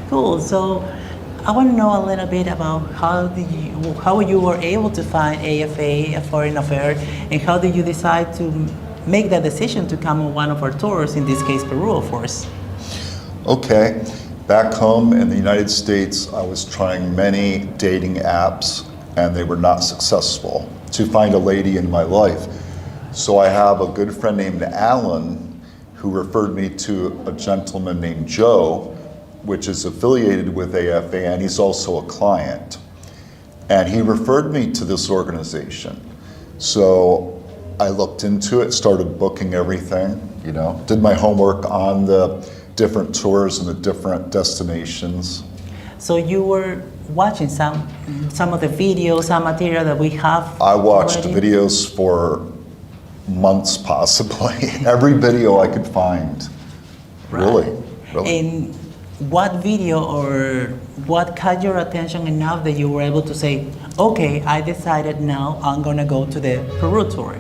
Cool. So I want to know a little bit about how you were able to find AFA, a foreign affair, and how did you decide to make that decision to come on one of our tours, in this case Peru, of course. Okay, back home in the United States, I was trying many dating apps and they were not successful to find a lady in my life. So I have a good friend named Alan who referred me to a gentleman named Joe, which is affiliated with AFA, and he's also a client. And he referred me to this organization. So I looked into it, started booking everything, did my homework on the different tours and the different destinations. So you were watching some of the videos, some material that we have. I watched already? videos for months, possibly. Every video I could find. Right. Really. And what video or what caught your attention enough that you were able to say, okay, I decided now I'm gonna go to the Peru tour?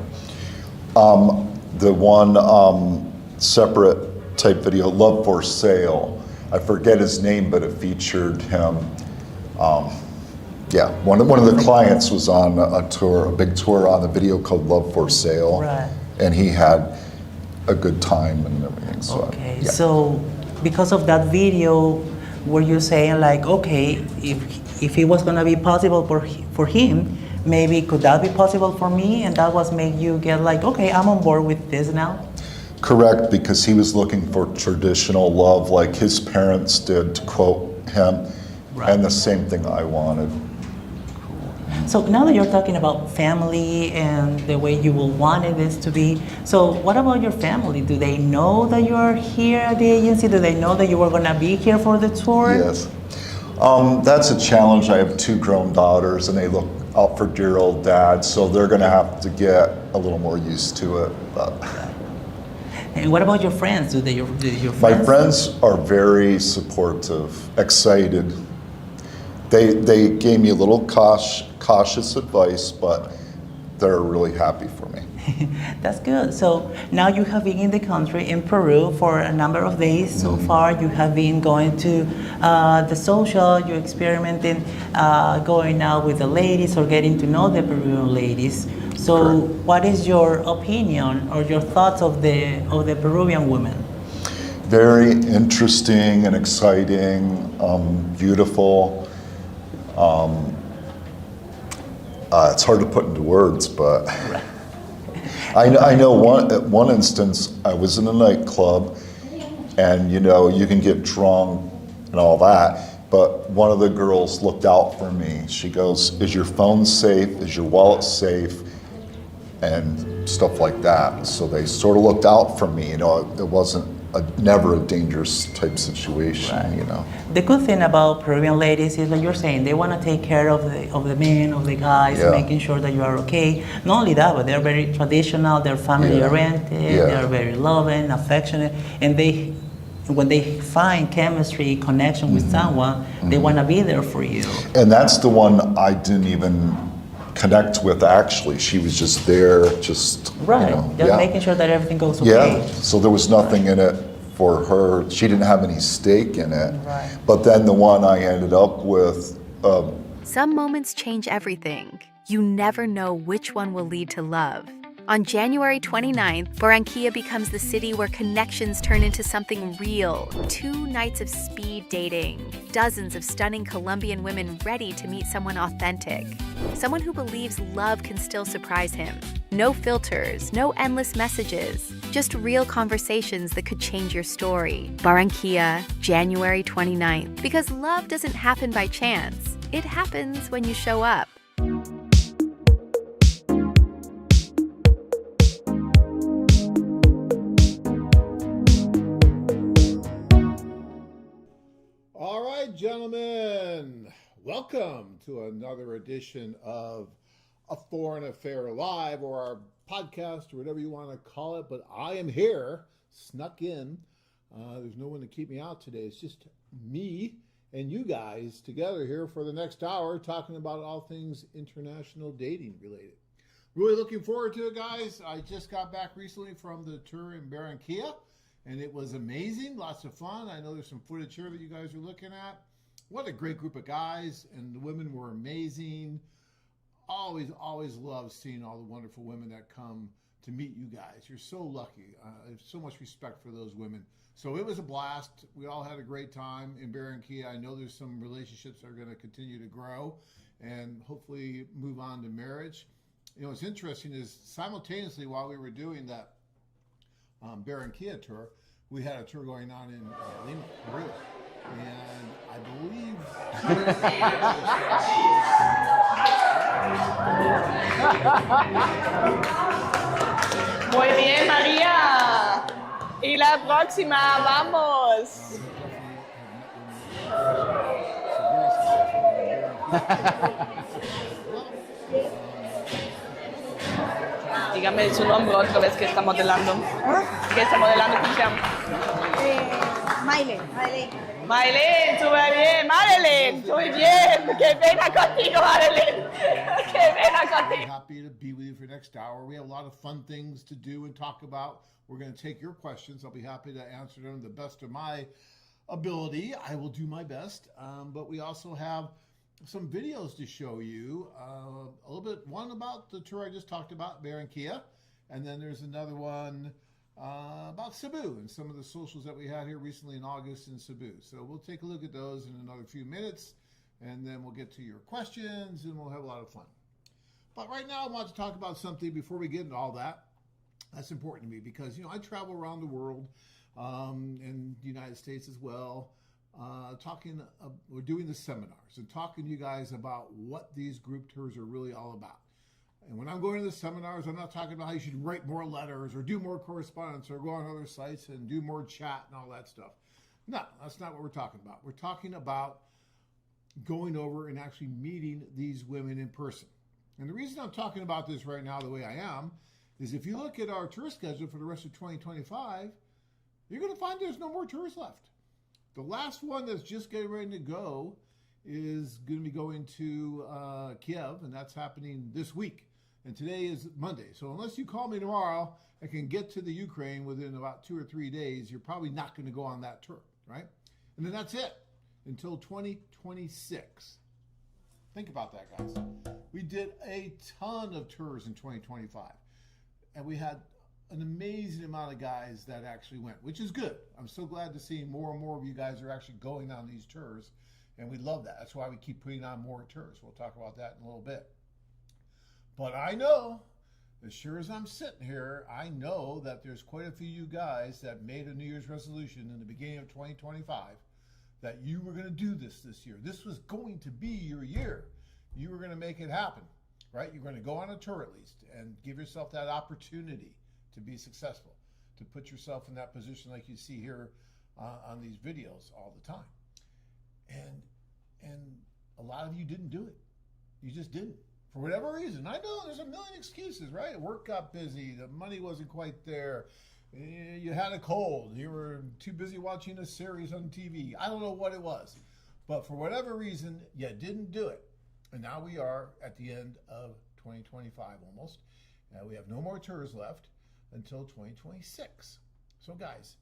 The one separate type video, Love for Sale. I forget his name, but it featured him. One of the clients was on a tour, a big tour on the video called Love for Sale. Right. And he had a good time and everything. So, okay, yeah. so because of that video, were you saying like, okay, if it was gonna be possible for him, maybe could that be possible for me? And that was make you get like, okay, I'm on board with this now? Correct, because he was looking for traditional love like his parents did, to quote him, Right. and the same thing I wanted. So now that you're talking about family and the way you will wanted this to be, so what about your family? Do they know that you are here at the agency? Do they know that you were gonna be here for the tour? Yes. That's a challenge. I have 2 grown daughters and they look out for dear old dad, so they're gonna have to get a little more used to it. But And what about your friends? Do your friends? my friends are very supportive, excited. They gave me a little cautious advice, but they're really happy for me. That's good. So now you have been in the country, in Peru, for a number of days so far. You have been going to the social, you're experimenting, going out with the ladies or getting to know the Peruvian ladies. So Correct. what is your opinion or your thoughts of the Peruvian women? Very interesting and exciting, beautiful. It's hard to put into words, but I know at one instance I was in a nightclub, and you can get drunk and all that, but one of the girls looked out for me. She goes, "Is your phone safe? Is your wallet safe?" And stuff like that. So they sort of looked out for me. It wasn't never a dangerous type situation. The good thing about Peruvian ladies is that you're saying they want to take care of the men, of the guys, Yeah. making sure that you are okay. Not only that, but they're very traditional, they're family oriented, Yeah. they're very loving, affectionate, and when they find chemistry, connection with someone, they want to be there for you. And that's the one I didn't even connect with, actually. She was just there, just Right, just making sure that everything goes okay. Yeah, so there was nothing in it for her. She didn't have any stake in it. Right. But then the one I ended up with, Some moments change everything. You never know which one will lead to love. On January 29th, Barranquilla becomes the city where connections turn into something real. 2 nights of speed dating. Dozens of stunning Colombian women ready to meet someone authentic. Someone who believes love can still surprise him. No filters, no endless messages. Just real conversations that could change your story. Barranquilla, January 29th. Because love doesn't happen by chance. It happens when you show up. All right, gentlemen, welcome to another edition of A Foreign Affair Live, or our podcast, or whatever you want to call it. But I am here, snuck in. There's no one to keep me out today. It's just me and you guys together here for the next hour, talking about all things international dating related. Really looking forward to it, guys. I just got back recently from the tour in Barranquilla, and it was amazing, lots of fun. I know there's some footage here that you guys are looking at. What a great group of guys, and the women were amazing. Always love seeing all the wonderful women that come to meet you guys. You're so lucky. I have so much respect for those women. So it was a blast. We all had a great time in Barranquilla. I know there's some relationships that are going to continue to grow and hopefully move on to marriage. You know, what's interesting is simultaneously while we were doing that Barranquilla tour, we had a tour going on in Lima, Peru. And I believe Muy bien, María. Y la próxima, vamos. Dígame su nombre otra vez que está modelando. ¿Qué está modelando? ¿Cómo se llama? Maylene, súper bien. Marilyn, muy bien. Qué pena contigo, Marilyn. Qué pena contigo. Happy to be with you for the next hour. We have a lot of fun things to do and talk about. We're going to take your questions. I'll be happy to answer them to the best of my ability. I will do my best. But we also have some videos to show you. A little bit, one about the tour I just talked about, Barranquilla. And then there's another one about Cebu and some of the socials that we had here recently in August in Cebu. So we'll take a look at those in another few minutes, and then we'll get to your questions, and we'll have a lot of fun. But right now I want to talk about something before we get into all that. That's important to me because, you know, I travel around the world, in the United States as well, we're doing the seminars and talking to you guys about what these group tours are really all about. And when I'm going to the seminars, I'm not talking about how you should write more letters or do more correspondence or go on other sites and do more chat and all that stuff. No, that's not what we're talking about. We're talking about going over and actually meeting these women in person. And the reason I'm talking about this right now the way I am is if you look at our tour schedule for the rest of 2025, you're going to find there's no more tours left. The last one that's just getting ready to go is going to be going to Kiev, and that's happening this week. And today is Monday. So unless you call me tomorrow and can get to the Ukraine within about 2 or 3 days, you're probably not going to go on that tour, right? And then that's it until 2026. Think about that, guys. We did a ton of tours in 2025. And we had an amazing amount of guys that actually went, which is good. I'm so glad to see more and more of you guys are actually going on these tours. And we love that. That's why we keep putting on more tours. We'll talk about that in a little bit. But I know, as sure as I'm sitting here, I know that there's quite a few of you guys that made a New Year's resolution in the beginning of 2025 that you were going to do this year. This was going to be your year. You were going to make it happen, right? You're going to go on a tour at least and give yourself that opportunity to be successful, to put yourself in that position like you see here on these videos all the time. And a lot of you didn't do it. You just didn't. For whatever reason. I know there's a million excuses, right? Work got busy. The money wasn't quite there. You had a cold. You were too busy watching a series on TV. I don't know what it was. But for whatever reason, you didn't do it. And now we are at the end of 2025 almost. We have no more tours left until 2026. So guys,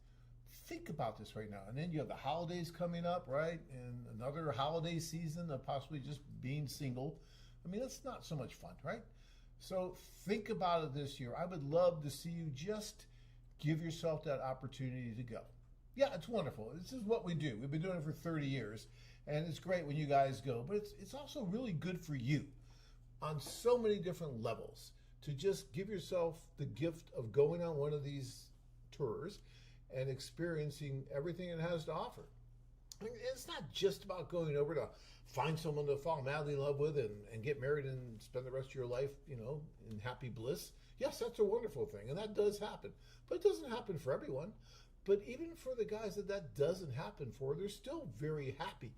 think about this right now. And then you have the holidays coming up, right? And another holiday season of possibly just being single. I mean, that's not so much fun, right? So think about it this year. I would love to see you just give yourself that opportunity to go. Yeah, it's wonderful. This is what we do. We've been doing it for 30 years. And it's great when you guys go. But it's also really good for you on so many different levels to just give yourself the gift of going on one of these tours and experiencing everything it has to offer. I mean, it's not just about going over to find someone to fall madly in love with and get married and spend the rest of your life, you know, in happy bliss. Yes, that's a wonderful thing, and that does happen. But it doesn't happen for everyone. But even for the guys that doesn't happen for, they're still very happy.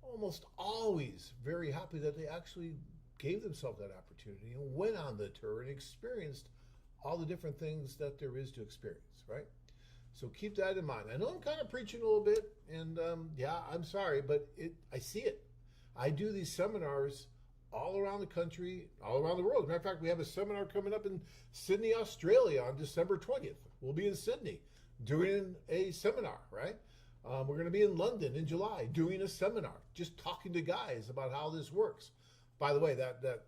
Almost always very happy that they actually gave themselves that opportunity and went on the tour and experienced all the different things that there is to experience, right? So keep that in mind. I know I'm kind of preaching a little bit, and yeah, I'm sorry, but I see it. I do these seminars all around the country, all around the world. As a matter of fact, we have a seminar coming up in Sydney, Australia on December 20th. We'll be in Sydney doing a seminar, right? We're going to be in London in July doing a seminar, just talking to guys about how this works. By the way, that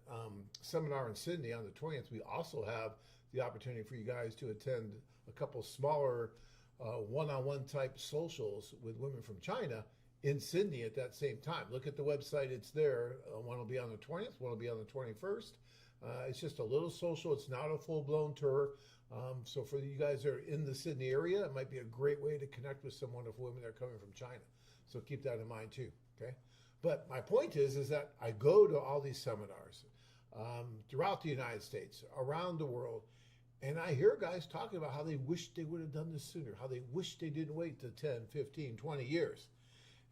seminar in Sydney on the 20th, we also have the opportunity for you guys to attend a couple smaller one-on-one type socials with women from China in Sydney at that same time. Look at the website, it's there. One will be on the 20th, one will be on the 21st. It's just a little social, it's not a full-blown tour. So for you guys that are in the Sydney area, it might be a great way to connect with some wonderful women that are coming from China. So keep that in mind too, okay? But my point is that I go to all these seminars throughout the United States, around the world, and I hear guys talking about how they wish they would have done this sooner, how they wish they didn't wait to 10, 15, 20 years.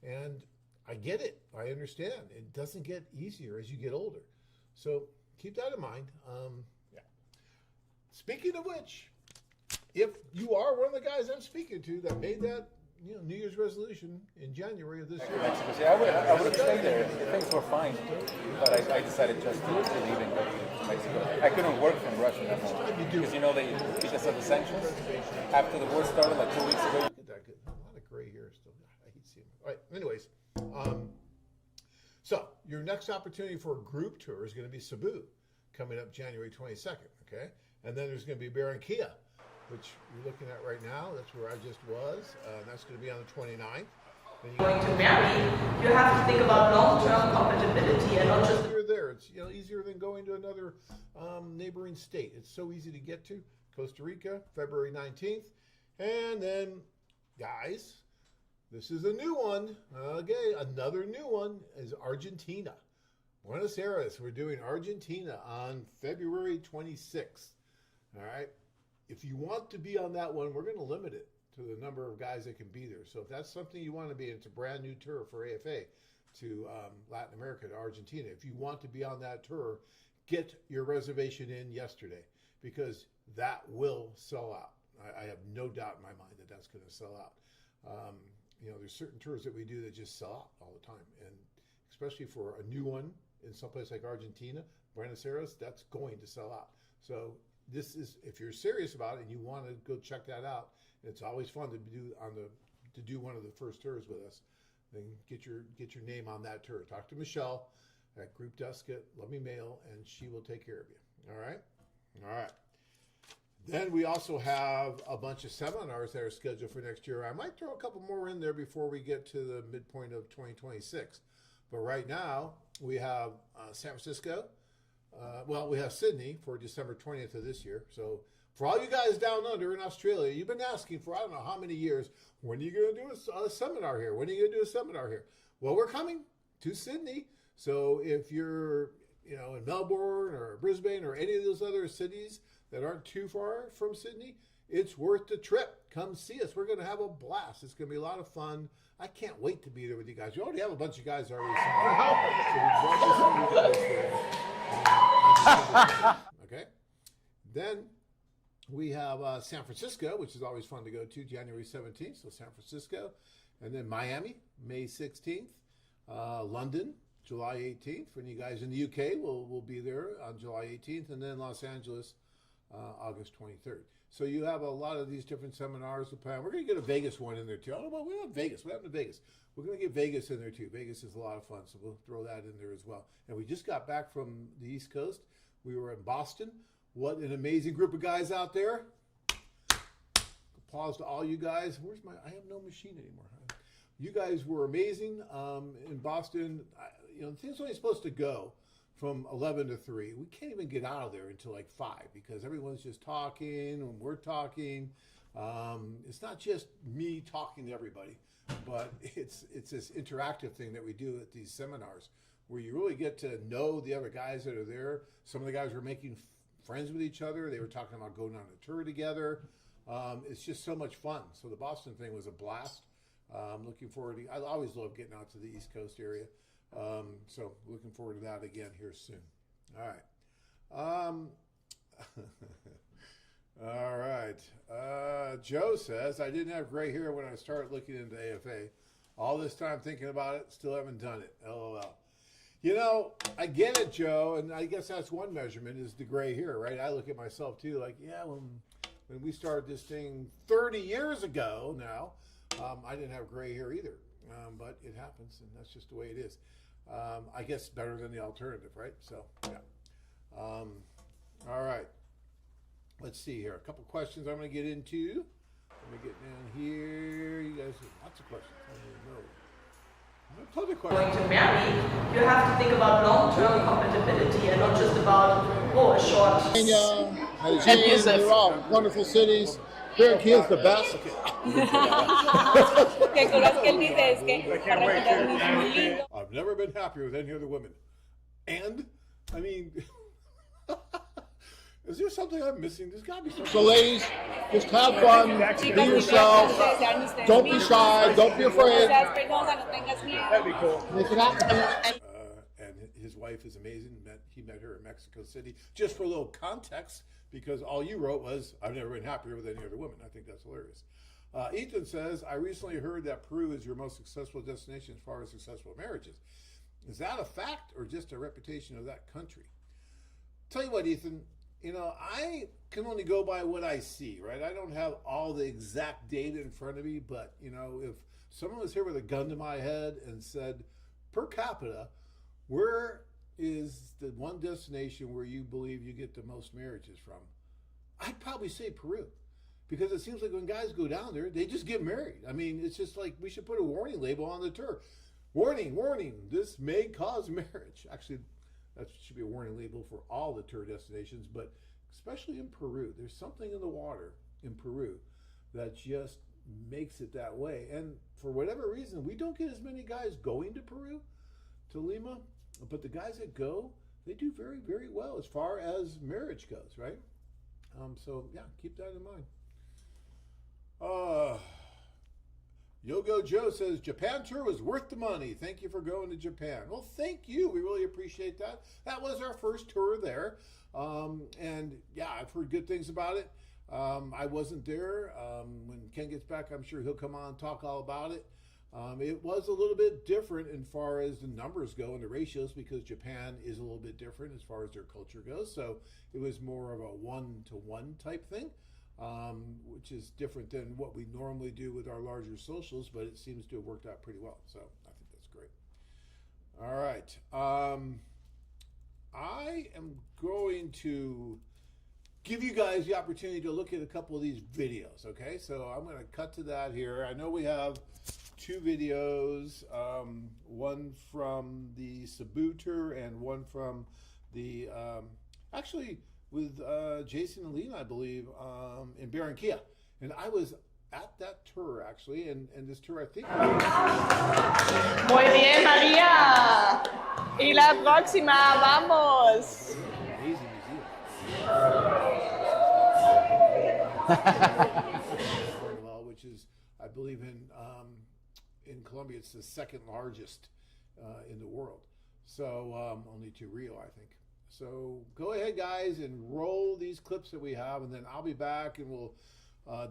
And I get it. I understand. It doesn't get easier as you get older. So keep that in mind. Speaking of which, if you are one of the guys I'm speaking to that made that New Year's resolution in January of this year. Mexico City. I would have stayed there. Things were fine, but I decided just to leave and go to Mexico. I couldn't work from Russia that moment because because of the sanctions. After the war started, like 2 weeks ago. Look at that. A lot of gray hair still. I hate seeing it. All right. Anyways, so your next opportunity for a group tour is going to be Cebu, coming up January 22nd. Okay, and then there's going to be Barranquilla, which you're looking at right now. That's where I just was. That's going to be on the 29th. Then Going to marry, you have to think about long-term compatibility and not just. You're there. It's easier than going to another neighboring state. It's so easy to get to. Costa Rica, February 19th, and then guys, this is a new one. Okay, another new one is Argentina. Buenos Aires. We're doing Argentina on February 26th. All right. If you want to be on that one, we're going to limit it to the number of guys that can be there. So if that's something you want to be, it's a brand new tour for AFA to Latin America, to Argentina. If you want to be on that tour, get your reservation in yesterday because that will sell out. I have no doubt in my mind that that's going to sell out. There's certain tours that we do that just sell out all the time. And especially for a new one in someplace like Argentina, Buenos Aires, that's going to sell out. So this is, if you're serious about it and you want to go check that out, it's always fun to do one of the first tours with us. Then get your name on that tour. Talk to Michelle at Group Desk at Let Me Mail, and she will take care of you. All right. Then we also have a bunch of seminars that are scheduled for next year. I might throw a couple more in there before we get to the midpoint of 2026. But right now we have San Francisco. We have Sydney for December 20th of this year. So for all you guys down under in Australia, you've been asking for I don't know how many years, when are you going to do a seminar here? When are you going to do a seminar here? Well, we're coming to Sydney. So if you're in Melbourne or Brisbane or any of those other cities that aren't too far from Sydney, it's worth the trip. Come see us. We're going to have a blast. It's going to be a lot of fun. I can't wait to be there with you guys. You already have a bunch of guys already signed. Okay. Then we have San Francisco, which is always fun to go to, January 17th. So San Francisco. And then Miami, May 16th. London, July 18th. For you guys in the UK, we'll be there on July 18th. And then Los Angeles, August 23rd. So you have a lot of these different seminars to plan. We're going to get a Vegas one in there too. I don't know about, we have Vegas. What happened to Vegas? We're going to get Vegas in there too. Vegas is a lot of fun, so we'll throw that in there as well. And we just got back from the East Coast. We were in Boston. What an amazing group of guys out there. Applause to all you guys. I have no machine anymore. You guys were amazing in Boston. The thing's only supposed to go from 11 to 3. We can't even get out of there until like 5 because everyone's just talking and we're talking. It's not just me talking to everybody, but it's this interactive thing that we do at these seminars where you really get to know the other guys that are there. Some of the guys were making friends with each other. They were talking about going on a tour together. It's just so much fun. So the Boston thing was a blast. I'm looking forward to, I always love getting out to the East Coast area. So looking forward to that again here soon. All right. All right. Joe says, I didn't have gray hair when I started looking into AFA. All this time thinking about it, still haven't done it. LOL. I get it, Joe, and I guess that's one measurement is the gray hair, right? I look at myself too, like, yeah, well, when we started this thing 30 years ago now, I didn't have gray hair either, but it happens, and that's just the way it is. I guess better than the alternative, right? So, yeah. All right. Let's see here. A couple questions I'm going to get into. Let me get down here. You guys have lots of questions. I don't even know. Plenty of questions. Going to marry, you have to think about long-term compatibility and not just about, a short. Medellin, they're all wonderful cities. Barranquilla is the best. I've never been happier with any other women. And, I mean, is there something I'm missing? There's got to be something. So, ladies, just have fun. Be yourself. Don't be shy. Don't be afraid. That'd be cool. And his wife is amazing. He met her in Mexico City. Just for a little context, because all you wrote was, I've never been happier with any other woman. I think that's hilarious. Ethan says, I recently heard that Peru is your most successful destination as far as successful marriages. Is that a fact or just a reputation of that country? Tell you what, Ethan, I can only go by what I see, right? I don't have all the exact data in front of me, but, if someone was here with a gun to my head and said, per capita, where is the one destination where you believe you get the most marriages from? I'd probably say Peru, because it seems like when guys go down there, they just get married. I mean, it's just like we should put a warning label on the tour. Warning, warning, this may cause marriage. Actually, that should be a warning label for all the tour destinations, but especially in Peru. There's something in the water in Peru that just makes it that way. And for whatever reason, we don't get as many guys going to Peru, to Lima, but the guys that go, they do very, very well as far as marriage goes, right? So yeah, keep that in mind. Yogo Joe says, Japan tour was worth the money. Thank you for going to Japan. Well, thank you. We really appreciate that. That was our first tour there. And yeah, I've heard good things about it. I wasn't there. When Ken gets back, I'm sure he'll come on and talk all about it. It was a little bit different as far as the numbers go and the ratios, because Japan is a little bit different as far as their culture goes. So it was more of a 1-to-1 type thing, which is different than what we normally do with our larger socials, but it seems to have worked out pretty well. So I think that's great. All right. I am going to give you guys the opportunity to look at a couple of these videos, okay? So I'm going to cut to that here. I know we have two videos, one from the Cebu tour and one from the, actually with Jason and Lena, I believe, in Barranquilla. And I was at that tour, actually, and this tour, I think... Muy bien, María. Y la próxima, vamos. Amazing museum. Which is, I believe, in Colombia, it's the second largest in the world. So only to Rio, I think. So go ahead, guys, and roll these clips that we have, and then I'll be back and we'll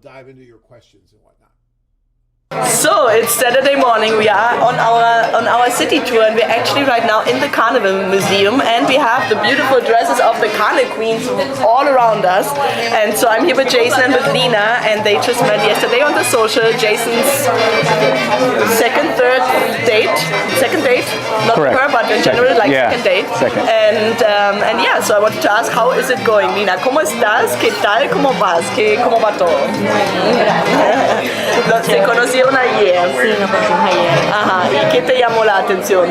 dive into your questions and whatnot. So it's Saturday morning. We are on our city tour, and we're actually right now in the Carnival Museum, and we have the beautiful dresses of the Carnival Queens all around us. And so I'm here with Jason and with Lena, and they just met yesterday on the social. Jason's second date, not Correct. her, but in general, like Yeah. second date. Second. And yeah, so I wanted to ask, how is it going, Lena? ¿Cómo estás? ¿Qué tal? ¿Cómo vas? ¿Cómo va todo? Se conocieron ayer. Sí, nos conocimos ayer. Ajá. ¿Y qué te llamó la atención?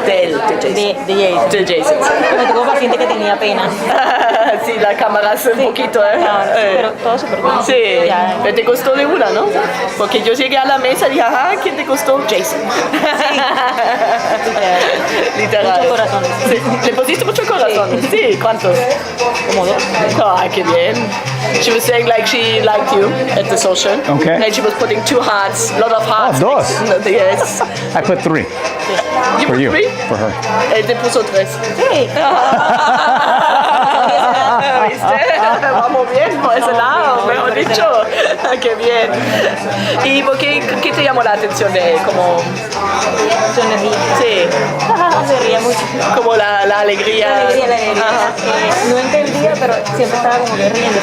De Jason. De Jason. Me tocó paciente que tenía pena. Sí, la cámara hace un poquito, ¿eh? Claro, pero todo súper bien. Sí, Ya. pero te costó de una, ¿no? Porque yo llegué a la mesa y dije, ajá, ¿quién te costó? Jason. Literal. Muchos corazones. Sí. ¿Le pusiste muchos corazones? Sí. ¿Cuántos? Como dos. Ay, qué bien. She was saying like she liked you at the social. Okay. And she was putting 2 hearts, a lot of hearts. Oh, dos. Yes. I put 3 You for put you, 3? for her. Él te puso 3. Sí. ¿Viste? Vamos bien por ese lado, mejor dicho. Qué bien. ¿Y por qué te llamó la atención de él? Como, Su energía. sí, Se ría mucho. como la alegría. La alegría, la alegría. Ajá. No entendía, pero siempre estaba como que riendo.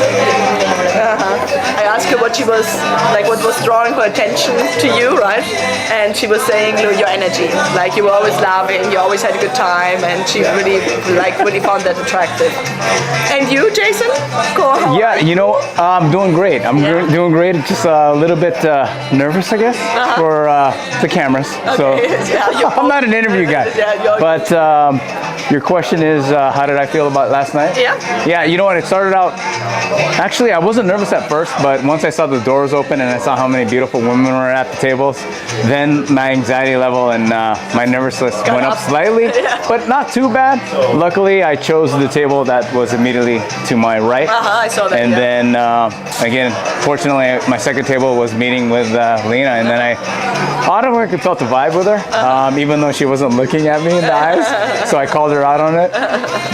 I asked her what she was like, what was drawing her attention to you, right? And she was saying, your energy, like you were always laughing, you always had a good time, and she really found that attractive. And you, Jason? Go on. Yeah, I'm doing great. I'm doing great. Just a little bit nervous, I guess, for the cameras. So Yeah, I'm not an interview guy. Yeah, But your question is, how did I feel about last night? Yeah. Yeah, you know what? It started out. Actually, I wasn't nervous at first, but once I saw the doors open and I saw how many beautiful women were at the tables, then my anxiety level and my nervousness went up slightly, but not too bad. Luckily, I chose the table that was immediately to my right. I saw that. And yeah. then, again, fortunately, my second table was meeting with Lena, and then I automatically felt the vibe with her, even though she wasn't looking at me in the eyes. So I called her out on it.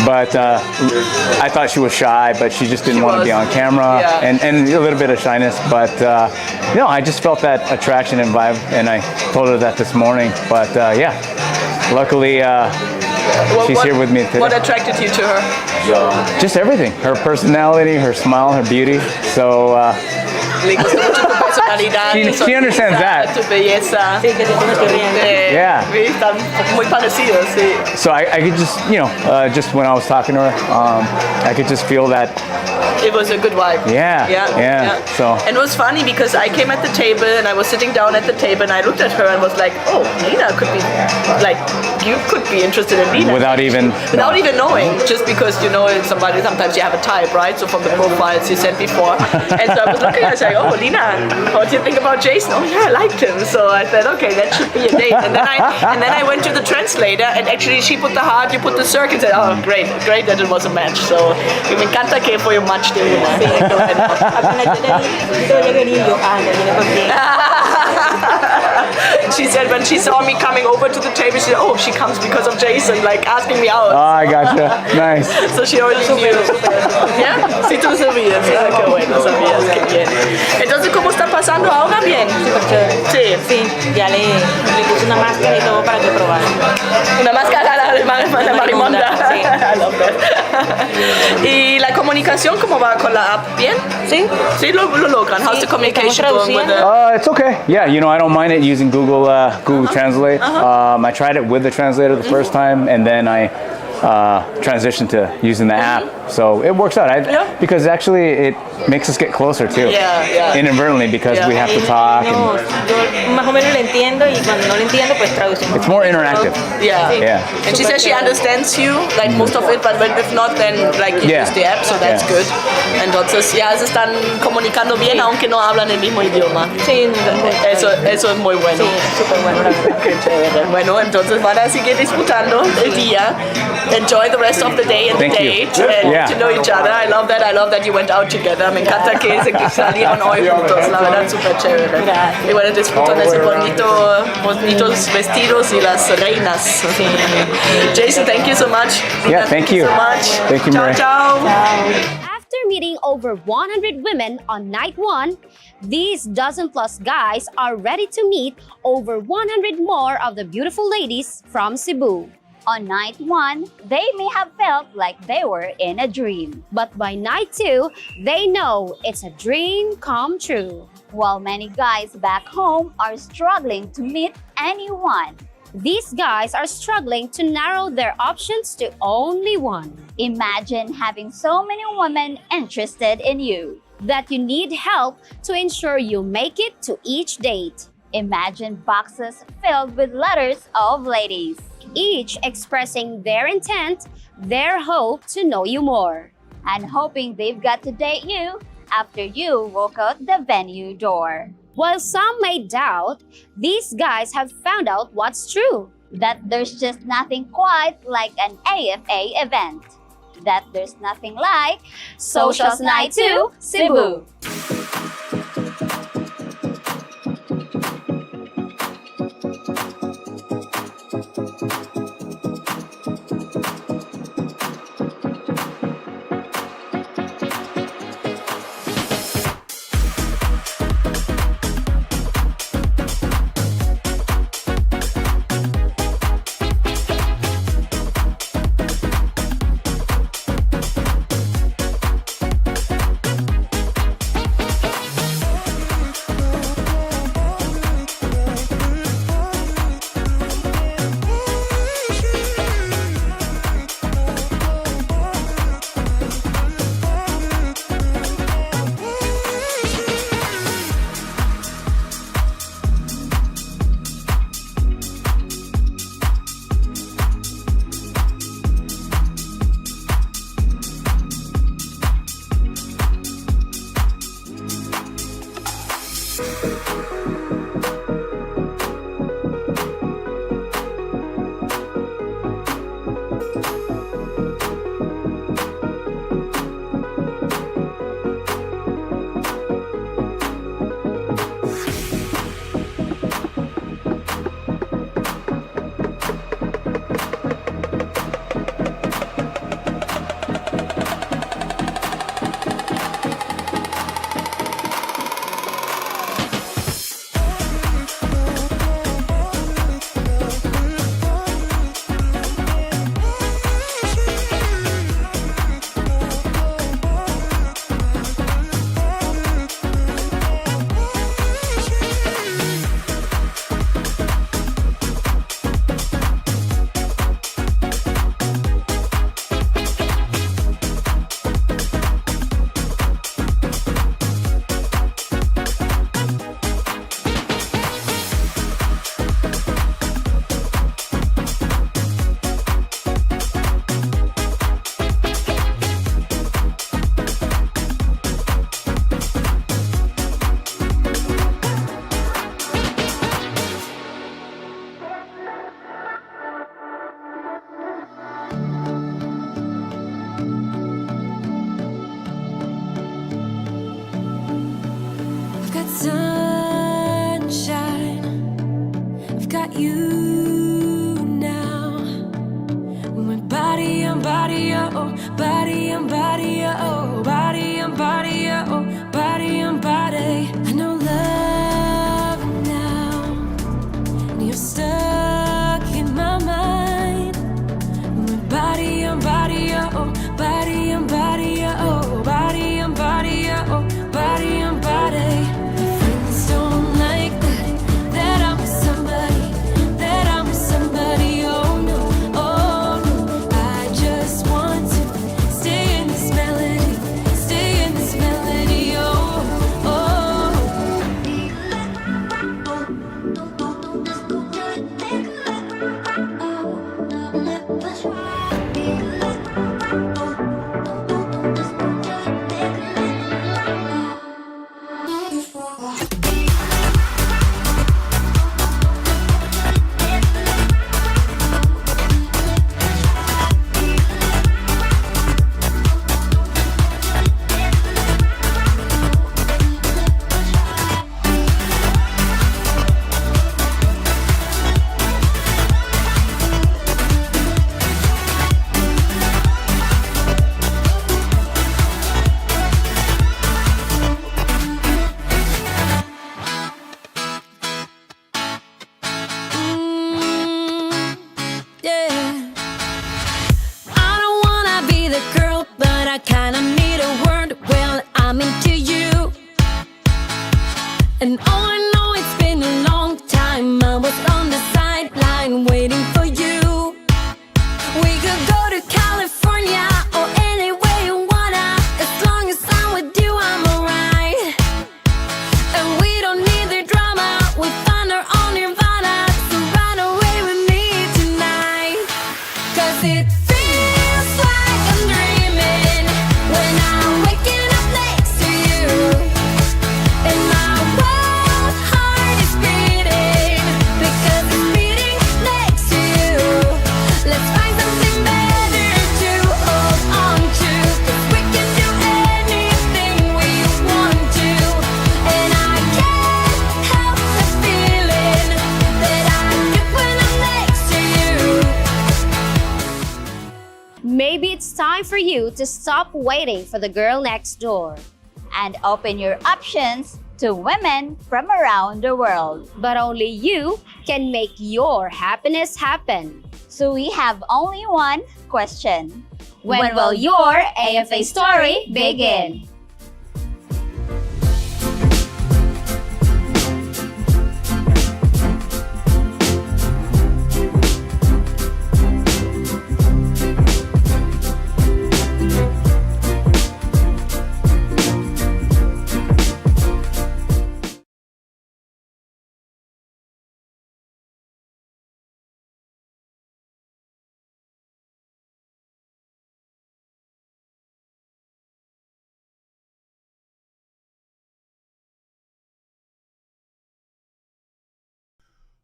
But I thought she was shy, but she just didn't want to be on camera, and a little bit of shyness. But I just felt that attraction and vibe, and I told her that this morning. But yeah, luckily she's here with me today. What attracted you to her? Just everything. Her personality, her smile, her beauty. So Le gusta mucho tu personalidad, she understands that. tu belleza. Sí, que siempre me estoy riendo. Yeah. Sí, están muy parecidos, sí. So I could just, just when I was talking to her, I could just feel that. It was a good vibe. Yeah. So. And it was funny because I came at the table and I was sitting down at the table and I looked at her and was like, oh, Lena could be, like, you could be interested in Lena. Without even knowing, just because you know somebody, sometimes you have a type, right? So from the profiles you sent before. And so I was looking, I was like, oh, Lena, what do you think about Jason? Oh yeah, I liked him. So I said, okay, that should be a date. And then I went to the translator and actually she put the heart, you put the circle, and said, oh, great that it was a match. So me encanta que fue un match de una. Apenas yo le vi yo, viene por bien. She said when she saw me coming over to the table, she said, oh, she comes because of Jason, like asking me out. Oh, I gotcha. Nice. So she already knew. ¿Ya? Sí, tú sabías. Ah, qué bueno, sabías, qué bien. Entonces, ¿cómo está pasando ahora? Bien. Súper chévere. Sí. Sí, ya le puse una máscara y todo para que probara. Una máscara de marimonda. Sí. I love that. ¿Y la comunicación cómo va con la app? ¿Bien? Sí. Sí, lo logran. How's the communication going with the... It's okay. Yeah, I don't mind it using Google Translate. I tried it with the translator the first time, and then I transitioned to using the app. So it works out. Because actually it makes us get closer too. Yeah. Inadvertently, because we have to talk. No, yo más o menos lo entiendo y cuando no lo entiendo pues traducimos. It's more interactive. Yeah. And she says she understands you, like most of it, but if not, then like you use the app, so that's good. Entonces, se están comunicando bien, aunque no hablan el mismo idioma. Sí, Eso es muy bueno. Sí, súper bueno, la verdad. Qué chévere. Bueno, entonces van a seguir disfrutando el día. Enjoy the rest of the day and Thank the you. date and to know each other. I love that you went out together. Me encanta que salieron hoy juntos, la verdad, súper chévere. Y bueno, disfrutan de esos bonitos vestidos y las reinas. Jason, thank you so much. Yeah, thank you. So much. Thank you, Mary. Ciao. After meeting over 100 women on night one, these dozen-plus guys are ready to meet over 100 more of the beautiful ladies from Cebu. On night one, they may have felt like they were in a dream. But by night two, they know it's a dream come true. While many guys back home are struggling to meet anyone, these guys are struggling to narrow their options to only one. Imagine having so many women interested in you that you need help to ensure you make it to each date. Imagine boxes filled with letters of ladies, each expressing their intent, their hope to know you more, and hoping they've got to date you after you walk out the venue door. While some may doubt, these guys have found out what's true, that there's just nothing quite like an AFA event, that there's nothing like Socials Night 2 Cebu. oh, body and body, oh, body and body, oh, body and body. I know love now, and you're stuck in my mind. Body and body, oh, body and body, oh, body and body, oh, body and body. My friends don't like that I'm with somebody, that I'm with somebody. Oh no, oh no. I just want to stay in this melody, stay in this melody. Oh, oh. Yeah. I don't wanna be the girl, but I kinda need a word. Well, I'm into you, and all I know, it's been a long time. I was on the sideline waiting for you. We could go to California or anywhere you wanna. As long as I'm with you, I'm alright. And we don't need the drama. We find our own nirvana. So run away with me tonight. 'Cause it feels like I'm dreaming when I'm waking up next to you. And my wild heart is beating because it's beating next to you. Let's find something better to hold on to. 'Cause we can do anything we want to. And I can't help the feeling that I get when I'm next to you. Maybe it's time for you to stop waiting for the girl next door. And open your options to women from around the world. But only you can make your happiness happen. So we have only one question. When will your AFA story begin?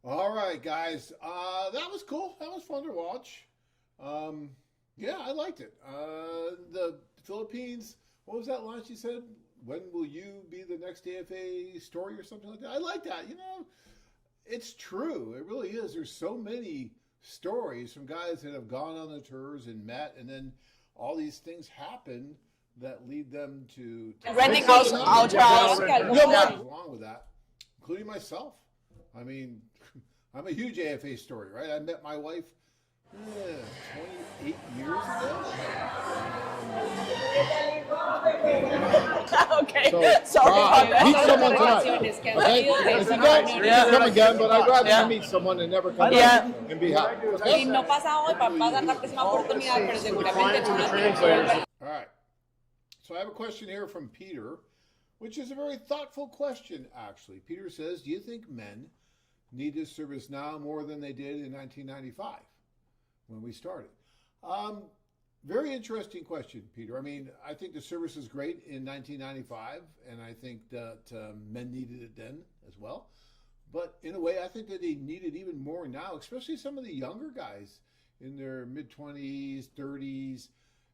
All right, guys. That was cool. That was fun to watch. Yeah, I liked it. The Philippines, what was that line she said? When will you be the next AFA story or something like that? I like that. You know, it's true. It really is. There's so many stories from guys that have gone on the tours and met, and then all these things happen that lead them to Renting house, outhouse. along with that, including myself. I mean, I'm a huge AFA story, right? I met my wife 28 years ago. Okay, So, sorry about that. meet someone tonight. Okay? If you don't, you can come again, but I'd rather you meet someone and never come back and be happy. Okay? No pasa hoy, va a dar la próxima oportunidad, pero seguramente en una próxima. All right. So I have a question here from Peter, which is a very thoughtful question, actually. Peter says, do you think men need this service now more than they did in 1995 when we started? Very interesting question, Peter. I mean, I think the service is great in 1995, and I think that men needed it then as well. But in a way, I think that they need it even more now, especially some of the younger guys in their mid-20s, 30s,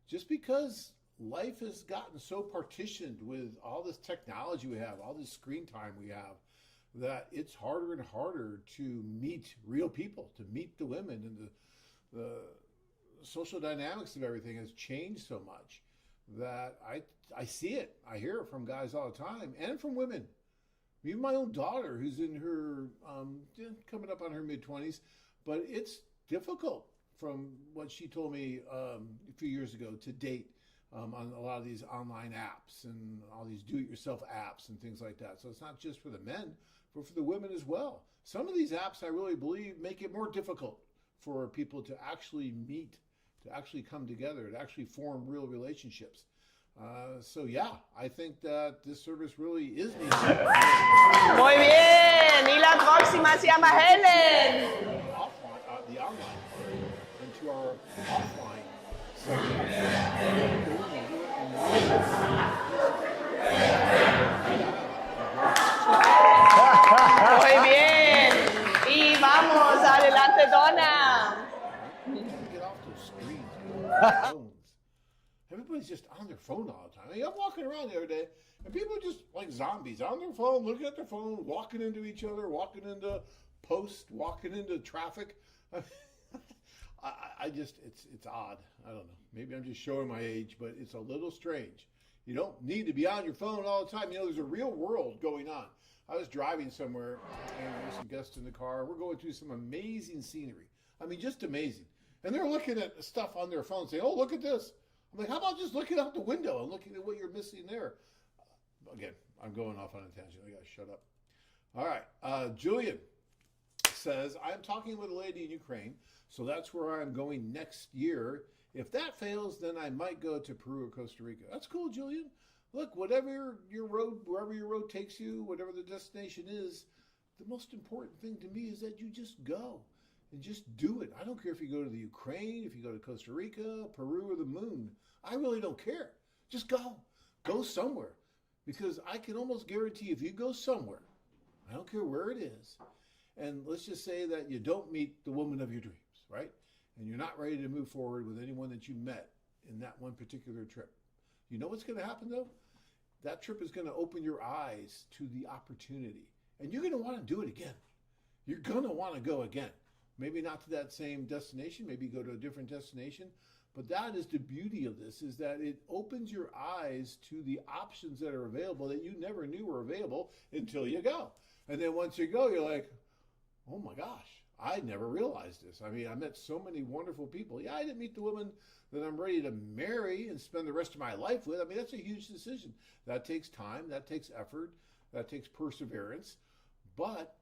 just because life has gotten so partitioned with all this technology we have, all this screen time we have, that it's harder and harder to meet real people, to meet the women and the social dynamics of everything has changed so much that I see it. I hear it from guys all the time and from women. Even my own daughter, who's in her, coming up on her mid-20s, but it's difficult from what she told me a few years ago to date on a lot of these online apps and all these do-it-yourself apps and things like that. So it's not just for the men, but for the women as well. Some of these apps, I really believe, make it more difficult for people to actually meet, to actually come together, to actually form real relationships. So yeah, I think that this service really is needed. Muy bien. Y la próxima se llama Helen. Offline, the online, into our offline. Muy bien. Y vamos, adelante, Donna. Get off those screens, phones. Everybody's just on their phone all the time. I mean, I'm walking around the other day, and people are just like zombies on their phone, looking at their phone, walking into each other, walking into posts, walking into traffic. I just, it's odd. I don't know. Maybe I'm just showing my age, but it's a little strange. You don't need to be on your phone all the time. You know, there's a real world going on. I was driving somewhere, and there's some guests in the car. We're going through some amazing scenery. I mean, just amazing. And they're looking at stuff on their phone, saying, "Oh, look at this." I'm like, how about just looking out the window and looking at what you're missing there? Again, I'm going off on a tangent. I got to shut up. All right. Julian says, I'm talking with a lady in Ukraine, so that's where I'm going next year. If that fails, then I might go to Peru or Costa Rica. That's cool, Julian. Look, whatever your road, wherever your road takes you, whatever the destination is, the most important thing to me is that you just go and just do it. I don't care if you go to the Ukraine, if you go to Costa Rica, Peru, or the moon. I really don't care. Just go. Go somewhere. Because I can almost guarantee if you go somewhere, I don't care where it is, and let's just say that you don't meet the woman of your dreams, right? And you're not ready to move forward with anyone that you met in that one particular trip. You know what's going to happen though? That trip is going to open your eyes to the opportunity. And you're going to want to do it again. You're going to want to go again. Maybe not to that same destination, maybe go to a different destination. But that is the beauty of this, is that it opens your eyes to the options that are available that you never knew were available until you go. And then once you go, you're like, oh my gosh, I never realized this. I mean, I met so many wonderful people. Yeah, I didn't meet the woman that I'm ready to marry and spend the rest of my life with. I mean, that's a huge decision. That takes time, that takes effort, that takes perseverance. But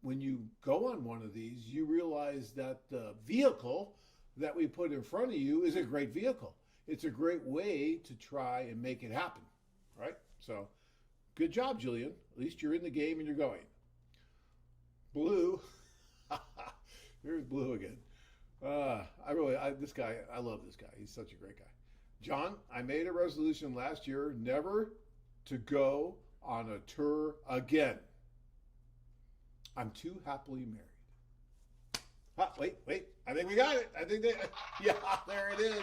when you go on one of these, you realize that the vehicle that we put in front of you is a great vehicle. It's a great way to try and make it happen, right? So good job, Julian. At least you're in the game and you're going. Blue. Here's Blue again. This guy, I love this guy. He's such a great guy. John, I made a resolution last year never to go on a tour again. I'm too happily married. Wait. I think we got it. Yeah, there it is.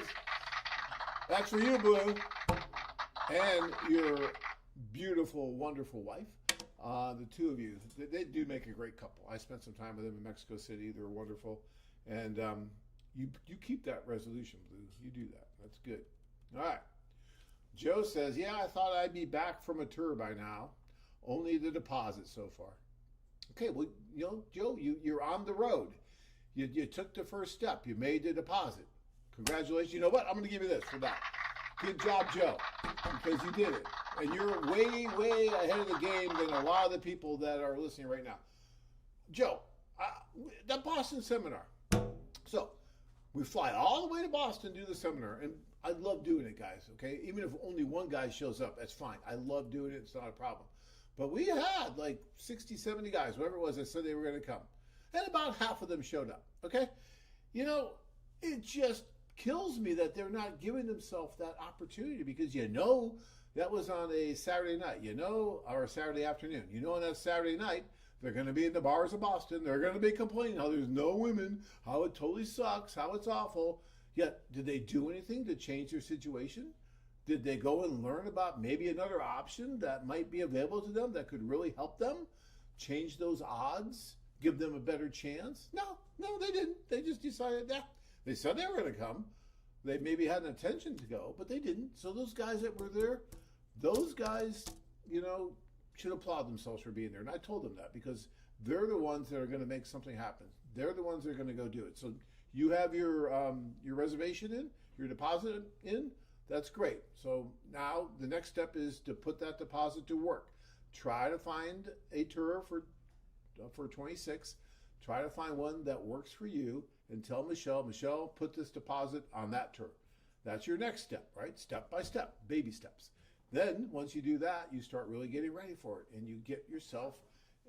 That's for you, Blue. And your beautiful, wonderful wife. The two of you, they do make a great couple. I spent some time with them in Mexico City. They're wonderful. And you keep that resolution, Blue. You do that. That's good. All right. Joe says, yeah, I thought I'd be back from a tour by now. Only the deposit so far. Okay, well, Joe, you're on the road. You took the first step. You made the deposit. Congratulations. You know what? I'm going to give you this for that. Good job, Joe, because you did it. And you're way, way ahead of the game than a lot of the people that are listening right now. Joe, the Boston seminar. So we fly all the way to Boston to do the seminar. And I love doing it, guys, okay? Even if only one guy shows up, that's fine. I love doing it. It's not a problem. But we had like 60, 70 guys, whatever it was, that said they were going to come. And about half of them showed up, okay? It just kills me that they're not giving themselves that opportunity, because that was on a Saturday night, or a Saturday afternoon. On that Saturday night, they're going to be in the bars of Boston. They're going to be complaining how there's no women, how it totally sucks, how it's awful. Yet, did they do anything to change their situation? Did they go and learn about maybe another option that might be available to them that could really help them change those odds? Give them a better chance? No, they didn't. They just decided that. They said they were going to come, They maybe had an intention to go, but they didn't. So those guys that were there, those guys, should applaud themselves for being there. And I told them that because they're the ones that are going to make something happen. They're the ones that are going to go do it. So you have your reservation in, your deposit in. That's great. So now the next step is to put that deposit to work. Try to find a tour for 26. Try to find one that works for you and tell Michelle, put this deposit on that tour. That's your next step, right? Step by step, baby steps. Then once you do that, you start really getting ready for it and you get yourself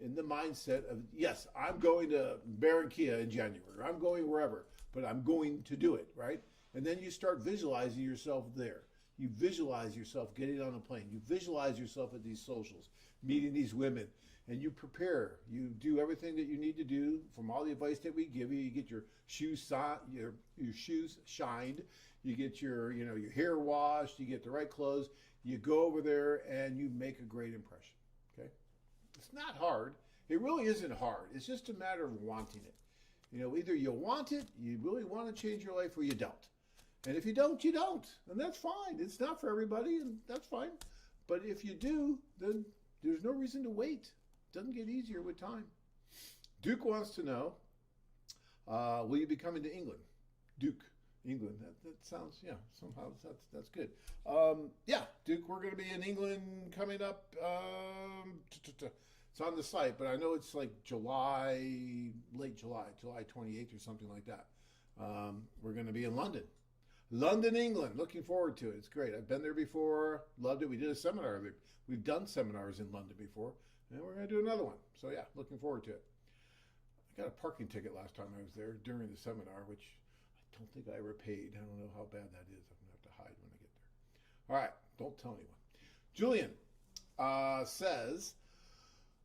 in the mindset of, yes, I'm going to Barranquilla in January, or I'm going wherever, but I'm going to do it, right? And then you start visualizing yourself there. You visualize yourself getting on a plane. You visualize yourself at these socials, meeting these women, and you prepare. You do everything that you need to do from all the advice that we give you. You get your shoes your shoes shined. You get your hair washed. You get the right clothes. You go over there and you make a great impression. Okay, it's not hard. It really isn't hard. It's just a matter of wanting it. Either you want it, you really want to change your life, or you don't. And if you don't, you don't. And that's fine. It's not for everybody, and that's fine. But if you do, then there's no reason to wait. It doesn't get easier with time. Duke wants to know, will you be coming to England? Duke, England. That sounds, somehow that's good. Duke, we're going to be in England coming up. It's on the site, but I know it's like late July 28th or something like that. We're going to be in London, England. Looking forward to it. It's great. I've been there before. Loved it. We did a seminar there. We've done seminars in London before, and we're going to do another one. So yeah, looking forward to it. I got a parking ticket last time I was there during the seminar, which I don't think I ever paid. I don't know how bad that is. I'm going to have to hide when I get there. All right. Don't tell anyone. Julian says,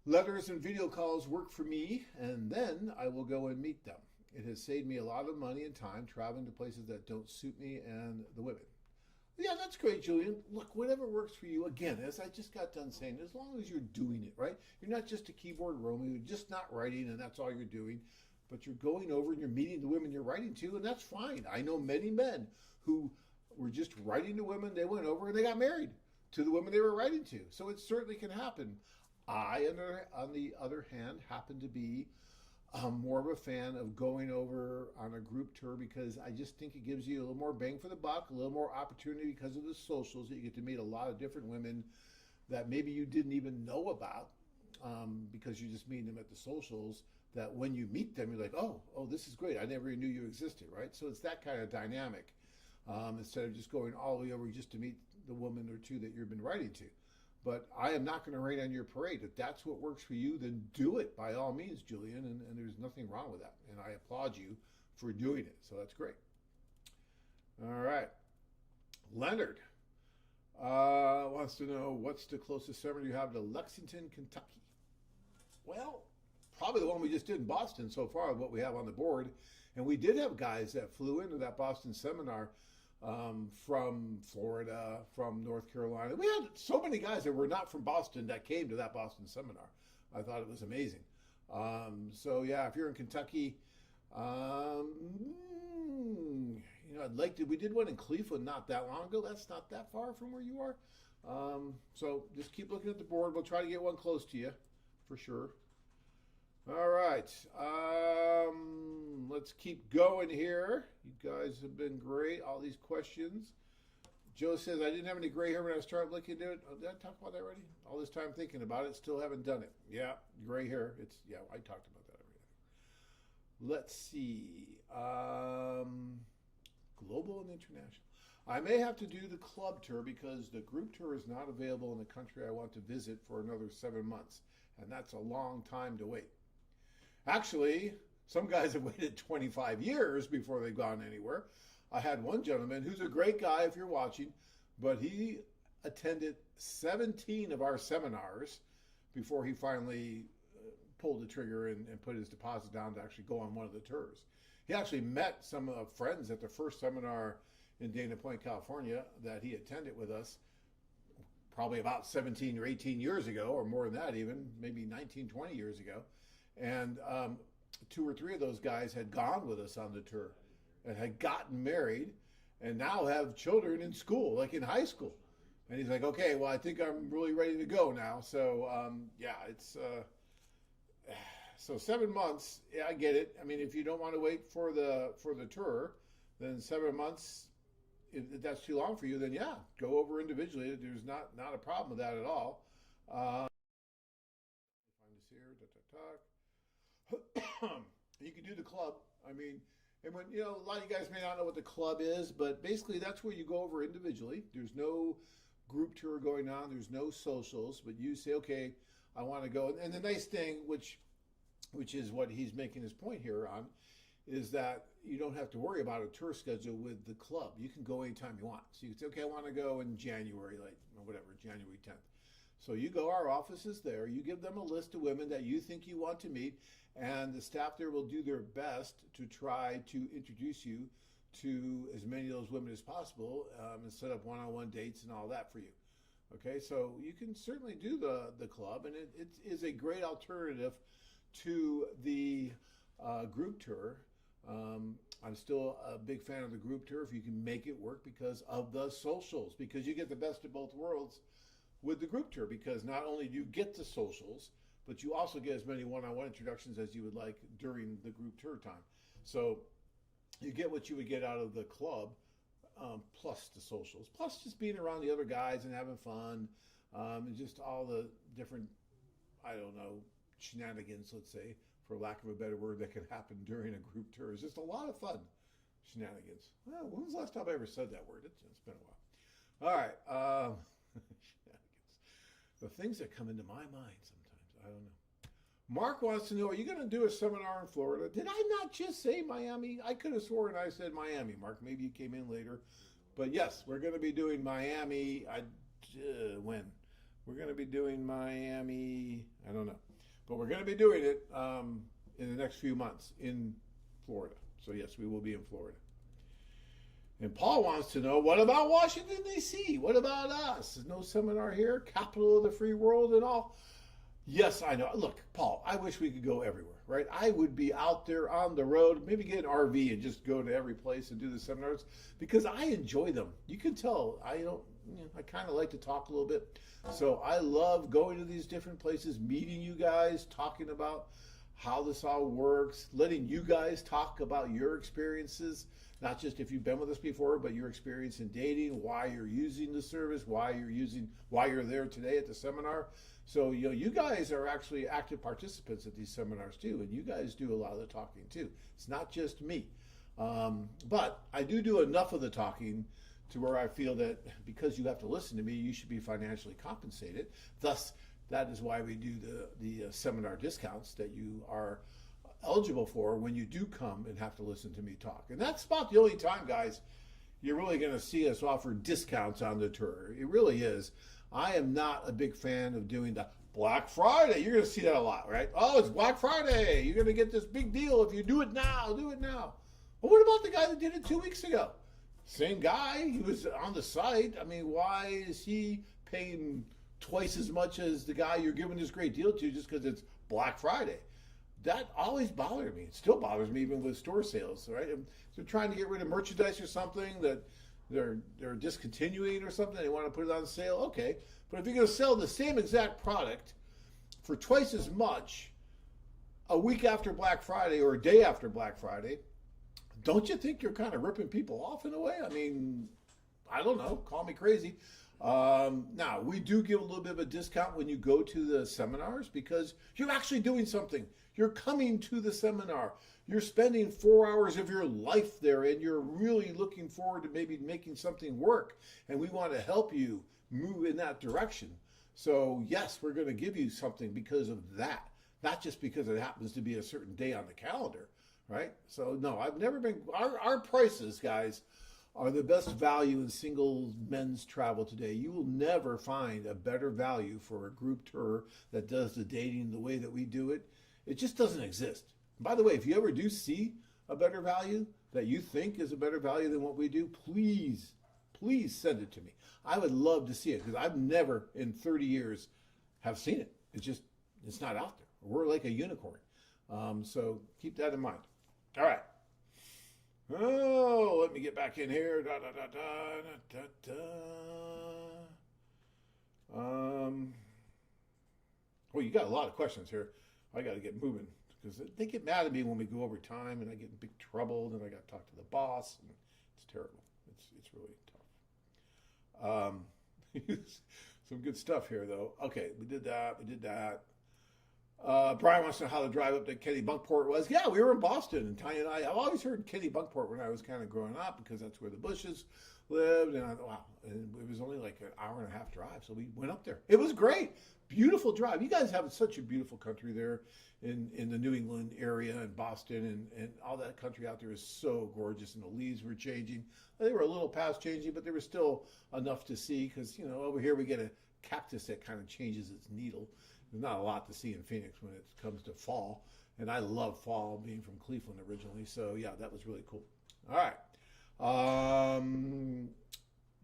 letters and video calls work for me, and then I will go and meet them. It has saved me a lot of money and time traveling to places that don't suit me and the women. Yeah, that's great, Julian. Look, whatever works for you. Again, as I just got done saying, as long as you're doing it, right? You're not just a keyboard Romeo, you're just not writing and that's all you're doing, but you're going over and you're meeting the women you're writing to, and that's fine. I know many men who were just writing to women, they went over and they got married to the women they were writing to. So it certainly can happen. I, on the other hand, happen to be more of a fan of going over on a group tour because I just think it gives you a little more bang for the buck, a little more opportunity because of the socials that you get to meet a lot of different women that maybe you didn't even know about because you're just meeting them at the socials, that when you meet them, you're like, oh, this is great. I never even knew you existed, right? So it's that kind of dynamic instead of just going all the way over just to meet the woman or two that you've been writing to. But I am not going to rain on your parade. If that's what works for you, then do it by all means, Julian. And there's nothing wrong with that. And I applaud you for doing it. So that's great. All right. Leonard wants to know, what's the closest seminar you have to Lexington, Kentucky? Well, probably the one we just did in Boston so far, what we have on the board. And we did have guys that flew into that Boston seminar from Florida, from North Carolina. We had so many guys that were not from Boston that came to that Boston seminar. I thought it was amazing. So yeah, if you're in Kentucky, I'd like to. We did one in Cleveland not that long ago. That's not that far from where you are. So just keep looking at the board. We'll try to get one close to you, for sure. All right, let's keep going here. You guys have been great, all these questions. Joe says, I didn't have any gray hair when I started looking at it. Oh, did I talk about that already? All this time thinking about it, still haven't done it. Yeah, gray hair, I talked about that already. Let's see, global and international. I may have to do the club tour because the group tour is not available in the country I want to visit for another 7 months, and that's a long time to wait. Actually, some guys have waited 25 years before they've gone anywhere. I had one gentleman who's a great guy if you're watching, but he attended 17 of our seminars before he finally pulled the trigger and put his deposit down to actually go on one of the tours. He actually met some friends at the first seminar in Dana Point, California that he attended with us probably about 17 or 18 years ago, or more than that even, maybe 19, 20 years ago. And 2 or 3 of those guys had gone with us on the tour and had gotten married. and now have children in school, like in high school. And he's like, okay, well, I think I'm really ready to go now. So yeah, it's so 7 months. Yeah, I get it. I mean, if you don't want to wait for the tour, then 7 months. If that's too long for you, then yeah, go over individually. There's not a problem with that at all. Find this here. You can do the club. I mean, and when a lot of you guys may not know what the club is, but basically that's where you go over individually. There's no group tour going on. There's no socials, but you say, okay, I want to go. And the nice thing, which is what he's making his point here on, is that you don't have to worry about a tour schedule with the club. You can go anytime you want. So you can say, okay, I want to go in January, like, or whatever, January 10th. So you go, our office is there. You give them a list of women that you think you want to meet, and the staff there will do their best to try to introduce you to as many of those women as possible, and set up one-on-one dates and all that for you. Okay, so you can certainly do the club, and it is a great alternative to the group tour. I'm still a big fan of the group tour if you can make it work because of the socials, because you get the best of both worlds with the group tour, because not only do you get the socials, but you also get as many one-on-one introductions as you would like during the group tour time. So you get what you would get out of the club, plus the socials, plus just being around the other guys and having fun, and just all the different, I don't know, shenanigans, let's say, for lack of a better word, that can happen during a group tour. It's just a lot of fun. Shenanigans. Well, when was the last time I ever said that word? It's been a while. All right. Shenanigans. The things that come into my mind sometimes, I don't know. Mark wants to know, are you going to do a seminar in Florida? Did I not just say Miami? I could have sworn I said Miami, Mark. Maybe you came in later. But yes, we're going to be doing Miami. When? We're going to be doing Miami, I don't know. But we're going to be doing it in the next few months in Florida. So yes, we will be in Florida. And Paul wants to know, what about Washington, D.C.? What about us? There's no seminar here, capital of the free world and all. Yes, I know. Look, Paul, I wish we could go everywhere, right? I would be out there on the road, maybe get an RV and just go to every place and do the seminars because I enjoy them. You can tell I kind of like to talk a little bit. So I love going to these different places, meeting you guys, talking about how this all works, letting you guys talk about your experiences, not just if you've been with us before, but your experience in dating, why you're using the service, why you're there today at the seminar. So you guys are actually active participants at these seminars too, and you guys do a lot of the talking too. It's not just me, but I do enough of the talking to where I feel that because you have to listen to me, you should be financially compensated. Thus, that is why we do the seminar discounts that you are eligible for when you do come and have to listen to me talk. And that's about the only time, guys, you're really going to see us offer discounts on the tour. It really is. I am not a big fan of doing the Black Friday. You're going to see that a lot, right? Oh, it's Black Friday. You're going to get this big deal if you do it now. Do it now. Well, what about the guy that did it 2 weeks ago? Same guy. He was on the site. I mean, why is he paying twice as much as the guy you're giving this great deal to just because it's Black Friday? That always bothered me. It still bothers me even with store sales, right? If they're trying to get rid of merchandise or something that they're discontinuing or something, they want to put it on sale, okay. But if you're going to sell the same exact product for twice as much a week after Black Friday or a day after Black Friday, don't you think you're kind of ripping people off in a way? I mean, I don't know, call me crazy. Now, we do give a little bit of a discount when you go to the seminars because you're actually doing something. You're coming to the seminar. You're spending 4 hours of your life there, and you're really looking forward to maybe making something work. And we want to help you move in that direction. So, yes, we're going to give you something because of that, not just because it happens to be a certain day on the calendar, right? So, no, I've never been, our prices, guys, are the best value in single men's travel today. You will never find a better value for a group tour that does the dating the way that we do it. It just doesn't exist. By the way, if you ever do see a better value that you think is a better value than what we do, please send it to me. I would love to see it because I've never in 30 years have seen it. It's not out there. We're like a unicorn. So keep that in mind. All right. Oh, let me get back in here. Da, da, da, da, da, da, da. Well, you got a lot of questions here. I got to get moving because they get mad at me when we go over time, and I get in big trouble. Then I got to talk to the boss, and it's terrible. It's really tough. Some good stuff here, though. Okay, we did that. Brian wants to know how the drive up to Kennebunkport was. Yeah, we were in Boston, and Tanya and I've always heard Kennebunkport when I was kind of growing up because that's where the Bushes lived. And I thought, wow, and it was only like an hour and a half drive. So we went up there. It was great. Beautiful drive. You guys have such a beautiful country there in the New England area and Boston and all that country out there is so gorgeous. And the leaves were changing. They were a little past changing, but there was still enough to see because, over here we get a cactus that kind of changes its needle. There's not a lot to see in Phoenix when it comes to fall. And I love fall, being from Cleveland originally. So, yeah, that was really cool. All right.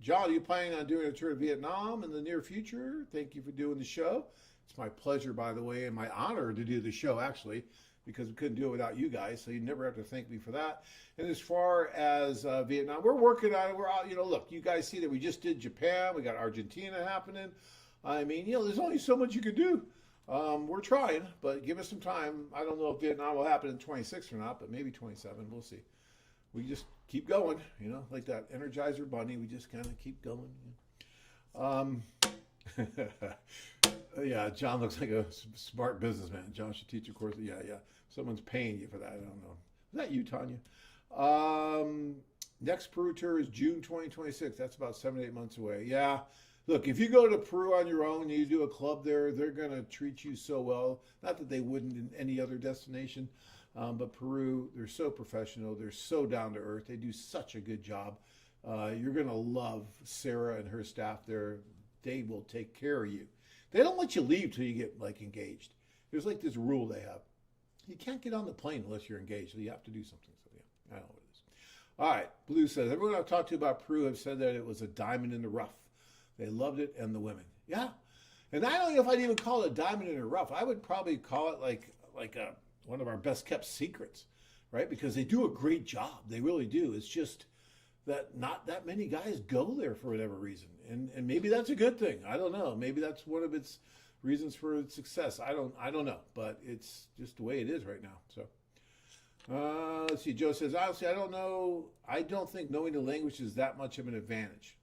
John, are you planning on doing a tour of Vietnam in the near future? Thank you for doing the show. It's my pleasure, by the way, and my honor to do the show, actually, because we couldn't do it without you guys. So you never have to thank me for that. And as far as Vietnam, we're working on it. We're out, look, you guys see that we just did Japan. We got Argentina happening. I mean, there's only so much you can do. We're trying, but give us some time. I don't know if Vietnam will happen in 26 or not, but maybe 27. We'll see. We just keep going, like that Energizer Bunny. We just kind of keep going. Yeah, John looks like a smart businessman. John should teach a course. Yeah. Someone's paying you for that. I don't know. Is that you, Tanya? Next Peru tour is June 2026. That's about 7 to 8 months away. Yeah. Look, if you go to Peru on your own and you do a club there, they're going to treat you so well. Not that they wouldn't in any other destination, but Peru, they're so professional. They're so down to earth. They do such a good job. You're going to love Sarah and her staff there. They will take care of you. They don't let you leave till you get engaged. There's this rule they have. You can't get on the plane unless you're engaged. So you have to do something. So yeah, I know what it is. All right. Blue says, everyone I've talked to about Peru have said that it was a diamond in the rough. They loved it, and the women. Yeah. And I don't know if I'd even call it a diamond in the rough. I would probably call it like one of our best kept secrets, right? Because they do a great job. They really do. It's just that not that many guys go there for whatever reason. And maybe that's a good thing. I don't know. Maybe that's one of its reasons for its success. I don't know. But it's just the way it is right now. So let's see. Joe says, honestly, I don't know. I don't think knowing the language is that much of an advantage.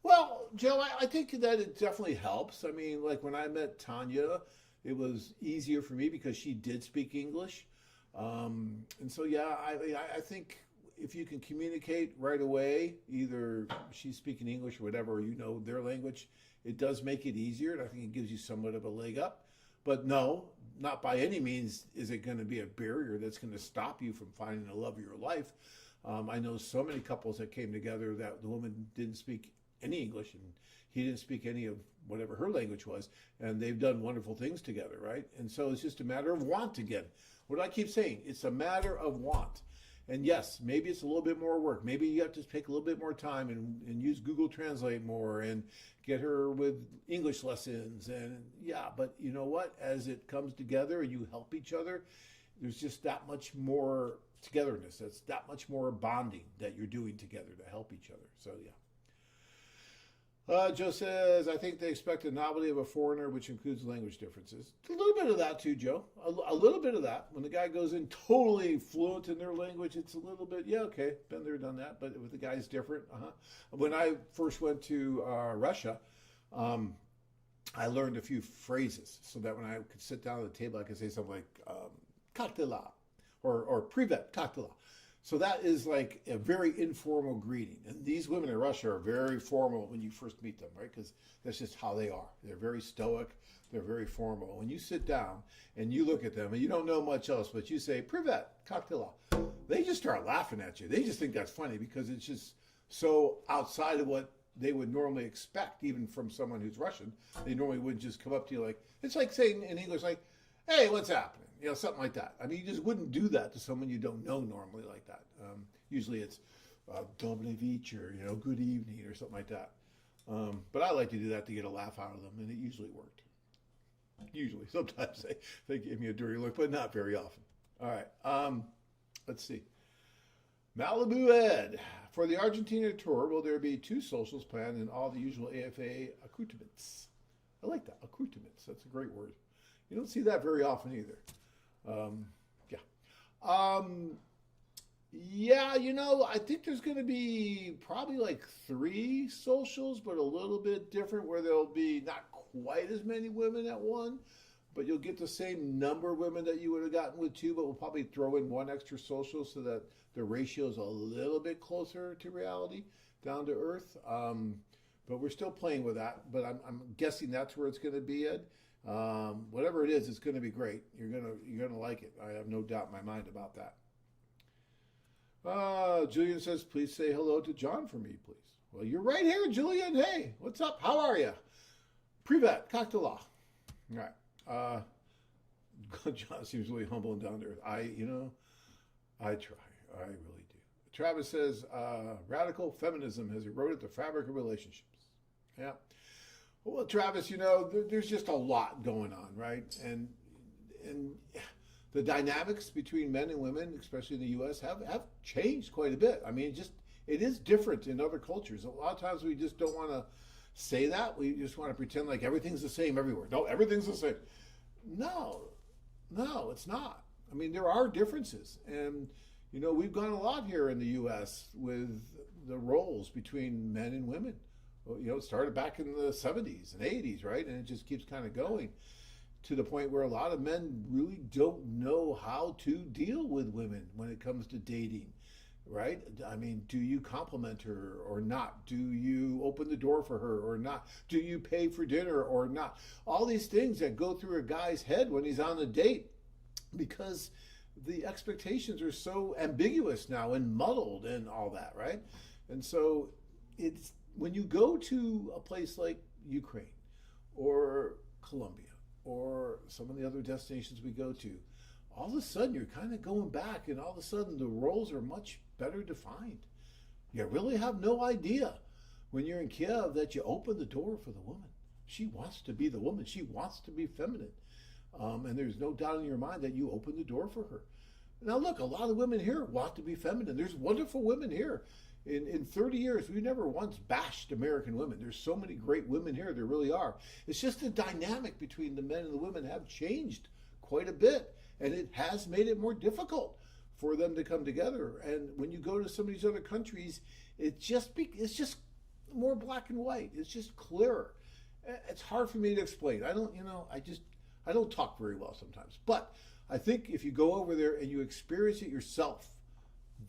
Well, Joe, I think that it definitely helps. I mean, when I met Tanya, it was easier for me because she did speak English. And so, yeah, I think if you can communicate right away, either she's speaking English or whatever, or their language, it does make it easier. And I think it gives you somewhat of a leg up. But no, not by any means is it going to be a barrier that's going to stop you from finding the love of your life. I know so many couples that came together that the woman didn't speak any English and he didn't speak any of whatever her language was, and they've done wonderful things together, right? And so it's just a matter of want again. What do I keep saying? It's a matter of want. And yes, maybe it's a little bit more work. Maybe you have to take a little bit more time and use Google Translate more and get her with English lessons. And yeah, but you know what? As it comes together and you help each other, there's just that much more togetherness. That's that much more bonding that you're doing together to help each other. So yeah. Joe says, I think they expect the novelty of a foreigner, which includes language differences. A little bit of that too, Joe. A little bit of that. When the guy goes in totally fluent in their language, it's a little bit, yeah, okay, been there, done that. But with the guy's different, When I first went to Russia, I learned a few phrases so that when I could sit down at the table, I could say something like, "Kaktila," or "Privet, Kaktila." So that is like a very informal greeting. And these women in Russia are very formal when you first meet them, right? Because that's just how they are. They're very stoic. They're very formal. When you sit down and you look at them and you don't know much else, but you say, "Privet, Kaktila," they just start laughing at you. They just think that's funny because it's just so outside of what they would normally expect, even from someone who's Russian. They normally wouldn't just come up to you like, it's like saying in English, like, "Hey, what's happening?" Something like that. I mean, you just wouldn't do that to someone you don't know normally like that. Usually it's "Dobry вечер," good evening or something like that. But I like to do that to get a laugh out of them, and it usually worked. Usually. Sometimes they give me a dirty look, but not very often. All right. Let's see. Malibu Ed. For the Argentina tour, will there be 2 socials planned and all the usual AFA accoutrements? I like that, accoutrements. That's a great word. You don't see that very often either. Yeah. Yeah, you know, I think there's going to be probably like 3 socials, but a little bit different, where there'll be not quite as many women at one, but you'll get the same number of women that you would have gotten with 2, but we'll probably throw in 1 extra social so that the ratio is a little bit closer to reality, down to earth. But we're still playing with that, but I'm guessing that's where it's going to be, Ed. Whatever it is, it's going to be great. You're gonna like it. I have no doubt in my mind about that. Julian says, please say hello to John for me, please. Well, you're right here, Julian. Hey, what's up? How are you? Privet, cocktail. All right. John seems really humble and down to earth. I try. I really do. Travis says, radical feminism has eroded the fabric of relationships. Yeah. Well, Travis, you know, there's just a lot going on, right? And the dynamics between men and women, especially in the U.S., have changed quite a bit. I mean, it is different in other cultures. A lot of times we just don't want to say that. We just want to pretend like everything's the same everywhere. No, everything's the same. No, it's not. I mean, there are differences. And, you know, we've gone a lot here in the U.S. with the roles between men and women. Well, you know, it started back in the 70s and 80s, right? And it just keeps kind of going to the point where a lot of men really don't know how to deal with women when it comes to dating, right? I mean, do you compliment her or not? Do you open the door for her or not? Do you pay for dinner or not? All these things that go through a guy's head when he's on a date, because the expectations are so ambiguous now and muddled and all that, right? And so it's when you go to a place like Ukraine or Colombia or some of the other destinations we go to, all of a sudden you're kind of going back, and all of a sudden the roles are much better defined. You really have no idea when you're in Kiev that you open the door for the woman. She wants to be the woman. She wants to be feminine. And there's no doubt in your mind that you open the door for her. Now look, a lot of women here want to be feminine. There's wonderful women here. In 30 years, we never once bashed American women. There's so many great women here, there really are. It's just the dynamic between the men and the women have changed quite a bit, and it has made it more difficult for them to come together. And when you go to some of these other countries, it's just more black and white. It's just clearer. It's hard for me to explain. I don't talk very well sometimes. But I think if you go over there and you experience it yourself,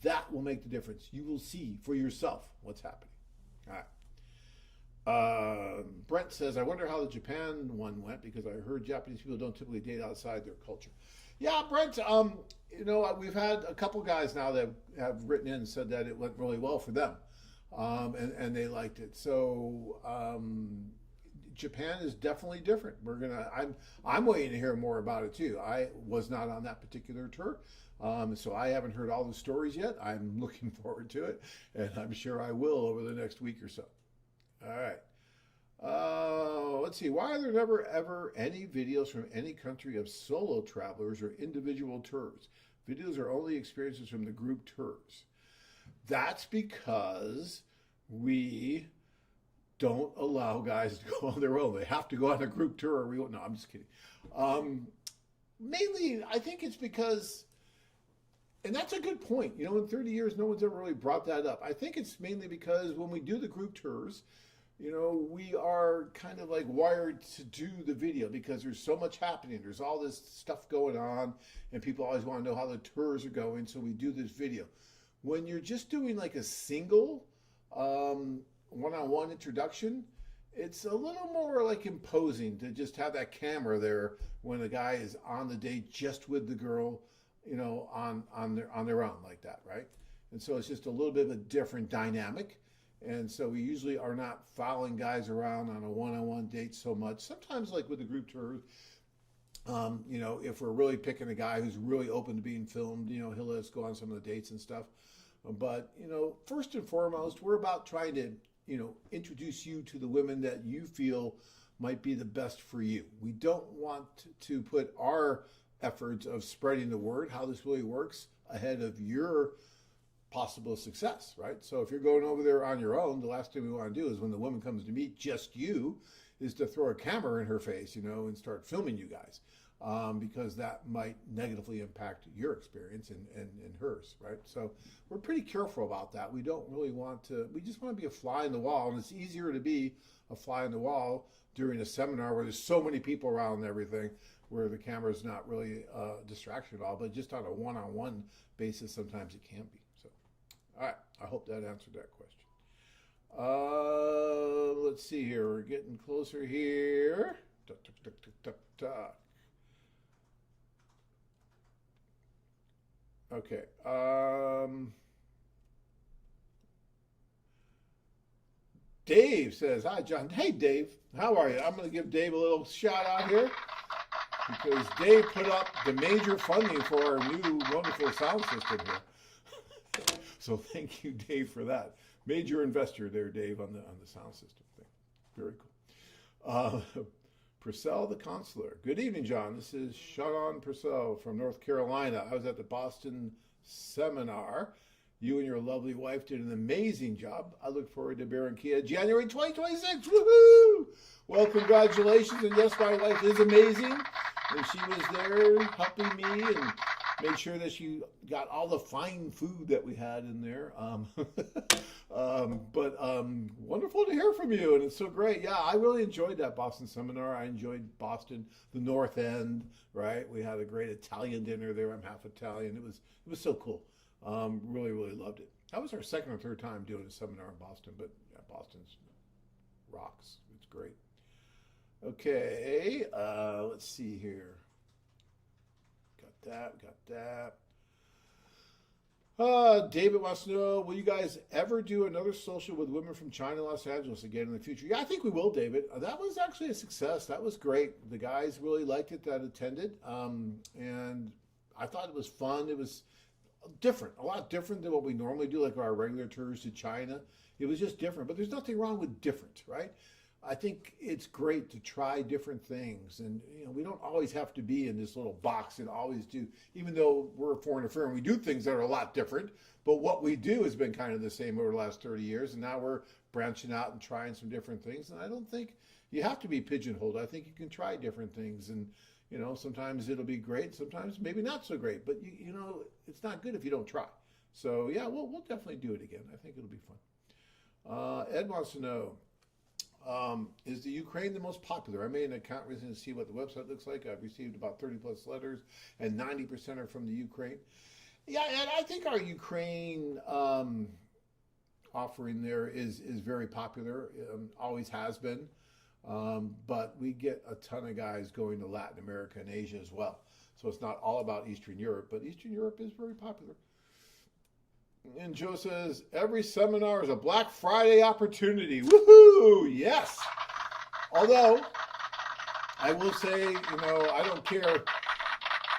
that will make the difference. You will see for yourself what's happening. All right. Brent says, I wonder how the Japan one went, because I heard Japanese people don't typically date outside their culture. Yeah, Brent, you know, we've had a couple guys now that have written in and said that it went really well for them, and they liked it. So Japan is definitely different. I'm waiting to hear more about it too. I was not on that particular tour. So I haven't heard all the stories yet. I'm looking forward to it, and I'm sure I will over the next week or so. All right. Let's see. Why are there never ever any videos from any country of solo travelers or individual tours? Videos are only experiences from the group tours. That's because we don't allow guys to go on their own. They have to go on a group tour or we won't. No, I'm just kidding. Mainly, I think it's because, and that's a good point. You know, in 30 years, no one's ever really brought that up. I think it's mainly because when we do the group tours, you know, we are kind of like wired to do the video because there's so much happening. There's all this stuff going on, and people always want to know how the tours are going, so we do this video. When you're just doing like a single one-on-one introduction, it's a little more like imposing to just have that camera there when a guy is on the date just with the girl, you know, on their own like that, right? And so it's just a little bit of a different dynamic. And so we usually are not following guys around on a one-on-one date so much. Sometimes, like with the group tours, you know, if we're really picking a guy who's really open to being filmed, you know, he'll let us go on some of the dates and stuff. But, you know, first and foremost, we're about trying to, you know, introduce you to the women that you feel might be the best for you. We don't want to put our efforts of spreading the word, how this really works, ahead of your possible success, right? So if you're going over there on your own, the last thing we want to do is when the woman comes to meet just you, is to throw a camera in her face, and start filming you guys, because that might negatively impact your experience and hers, right? So we're pretty careful about that. We don't really want to, we just want to be a fly in the wall, and it's easier to be a fly in the wall during a seminar where there's so many people around and everything, where the camera is not really a distraction at all, but just on a one-on-one basis, sometimes it can be. So, all right, I hope that answered that question. Let's see here. We're getting closer here. Okay. Dave says, hi, John. Hey, Dave. How are you? I'm going to give Dave a little shout out here because Dave put up the major funding for our new wonderful sound system here. So thank you, Dave, for that. Major investor there, Dave, on the sound system thing. Very cool. Purcell the Consular. Good evening, John. This is Sharon Purcell from North Carolina. I was at the Boston seminar. You and your lovely wife did an amazing job. I look forward to Barranquilla, January 2026. Woohoo! Well, congratulations. And yes, my wife is amazing. And she was there helping me and made sure that she got all the fine food that we had in there. But wonderful to hear from you, and it's so great. Yeah, I really enjoyed that Boston seminar. I enjoyed Boston, the North End, right? We had a great Italian dinner there. I'm half Italian. It was so cool. Really, really loved it. That was our second or third time doing a seminar in Boston, but yeah, Boston's rocks. It's great. Okay, let's see here. Got that. David wants to know, will you guys ever do another social with women from China, Los Angeles again in the future? Yeah, I think we will, David. That was actually a success. That was great. The guys really liked it that attended. And I thought it was fun. It was different, a lot different than what we normally do, like our regular tours to China. It was just different, but there's nothing wrong with different, right? I think it's great to try different things, and we don't always have to be in this little box and always do, even though we're a foreign affair and we do things that are a lot different, but what we do has been kind of the same over the last 30 years, and now we're branching out and trying some different things, and I don't think you have to be pigeonholed. I think you can try different things, and sometimes it'll be great, sometimes maybe not so great, but it's not good if you don't try. So yeah, we'll definitely do it again. I think it'll be fun. Ed wants to know, is the Ukraine the most popular? I made an account recently to see what the website looks like. I've received about 30 plus letters, and 90% are from the Ukraine. Yeah, and I think our Ukraine offering there is very popular, always has been. But we get a ton of guys going to Latin America and Asia as well. So it's not all about Eastern Europe, but Eastern Europe is very popular. And Joe says, every seminar is a Black Friday opportunity. Woohoo! Yes! Although, I will say, I don't care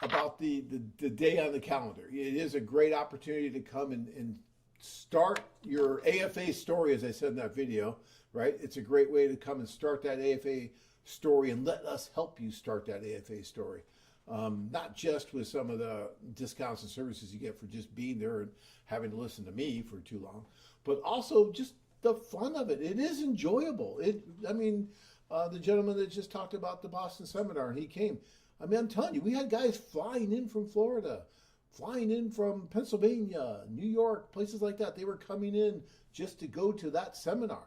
about the day on the calendar. It is a great opportunity to come and start your AFA story, as I said in that video, right? It's a great way to come and start that AFA story and let us help you start that AFA story. Not just with some of the discounts and services you get for just being there and having to listen to me for too long, but also just the fun of it. It is enjoyable. The gentleman that just talked about the Boston seminar, he came. I'm telling you, we had guys flying in from Florida, flying in from Pennsylvania, New York, places like that. They were coming in just to go to that seminar.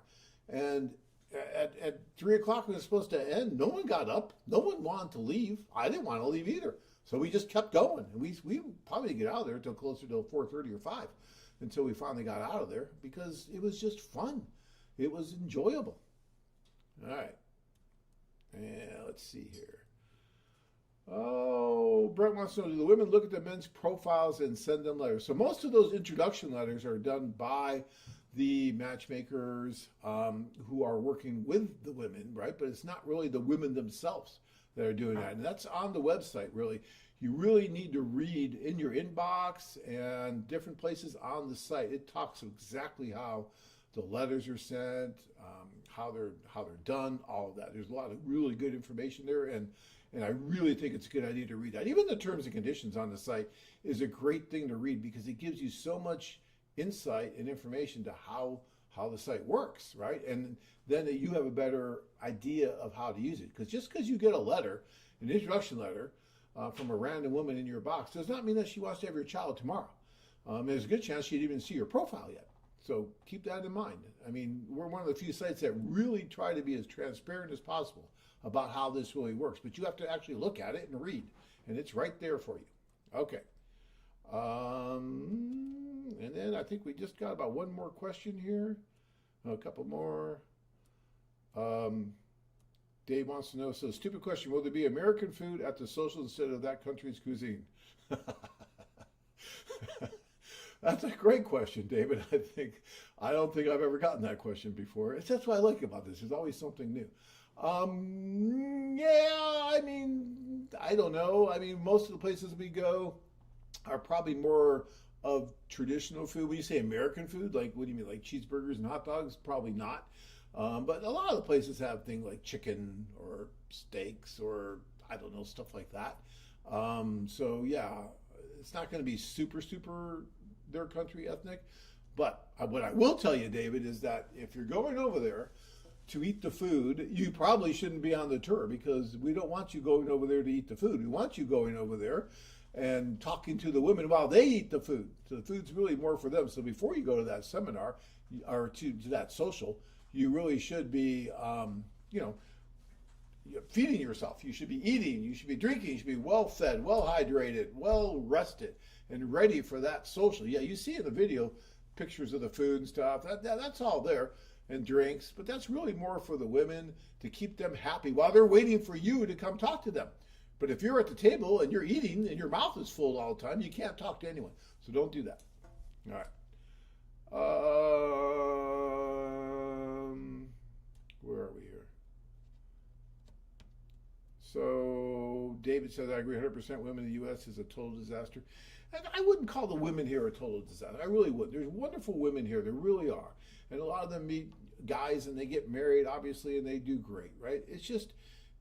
And at 3 o'clock when it was supposed to end, no one got up. No one wanted to leave. I didn't want to leave either. So we just kept going. And we probably didn't get out of there until closer to 4:30 or 5 until we finally got out of there because it was just fun. It was enjoyable. All right. And let's see here. Oh, Brent wants to know, do the women look at the men's profiles and send them letters? So most of those introduction letters are done by the matchmakers who are working with the women, right? But it's not really the women themselves that are doing that. And that's on the website, really. You really need to read in your inbox and different places on the site. It talks exactly how the letters are sent, how they're done, all of that. There's a lot of really good information there, and I really think it's a good idea to read that. Even the terms and conditions on the site is a great thing to read because it gives you so much insight and information to how the site works, right? And then you have a better idea of how to use it. Because just because you get a letter, an introduction letter from a random woman in your box, does not mean that she wants to have your child tomorrow. There's a good chance she didn't even see your profile yet. So keep that in mind. I mean, we're one of the few sites that really try to be as transparent as possible about how this really works. But you have to actually look at it and read. And it's right there for you. Okay. And then I think we just got about one more question here. A couple more. Dave wants to know, so stupid question, will there be American food at the social instead of that country's cuisine? That's a great question, David. I don't think I've ever gotten that question before. That's what I like about this. There's always something new. Yeah, I mean, I don't know. I mean, most of the places we go are probably more of traditional food. When you say American food, like, what do you mean, like cheeseburgers and hot dogs? Probably not. But a lot of the places have things like chicken or steaks or, I don't know, stuff like that. So yeah, it's not going to be super their country ethnic. But what I will tell you, David, is that if you're going over there to eat the food, you probably shouldn't be on the tour, because we don't want you going over there to eat the food. We want you going over there and talking to the women while they eat the food. So the food's really more for them. So before you go to that seminar or to that social, you really should be, feeding yourself. You should be eating, you should be drinking, you should be well fed, well hydrated, well rested, and ready for that social. Yeah, you see in the video pictures of the food and stuff. That's all there, and drinks. But that's really more for the women, to keep them happy while they're waiting for you to come talk to them. But if you're at the table and you're eating and your mouth is full all the time, you can't talk to anyone. So don't do that. All right. Where are we here? So David says, I agree 100%. Women in the U.S. is a total disaster. And I wouldn't call the women here a total disaster. I really wouldn't. There's wonderful women here. There really are. And a lot of them meet guys and they get married, obviously, and they do great, right? It's just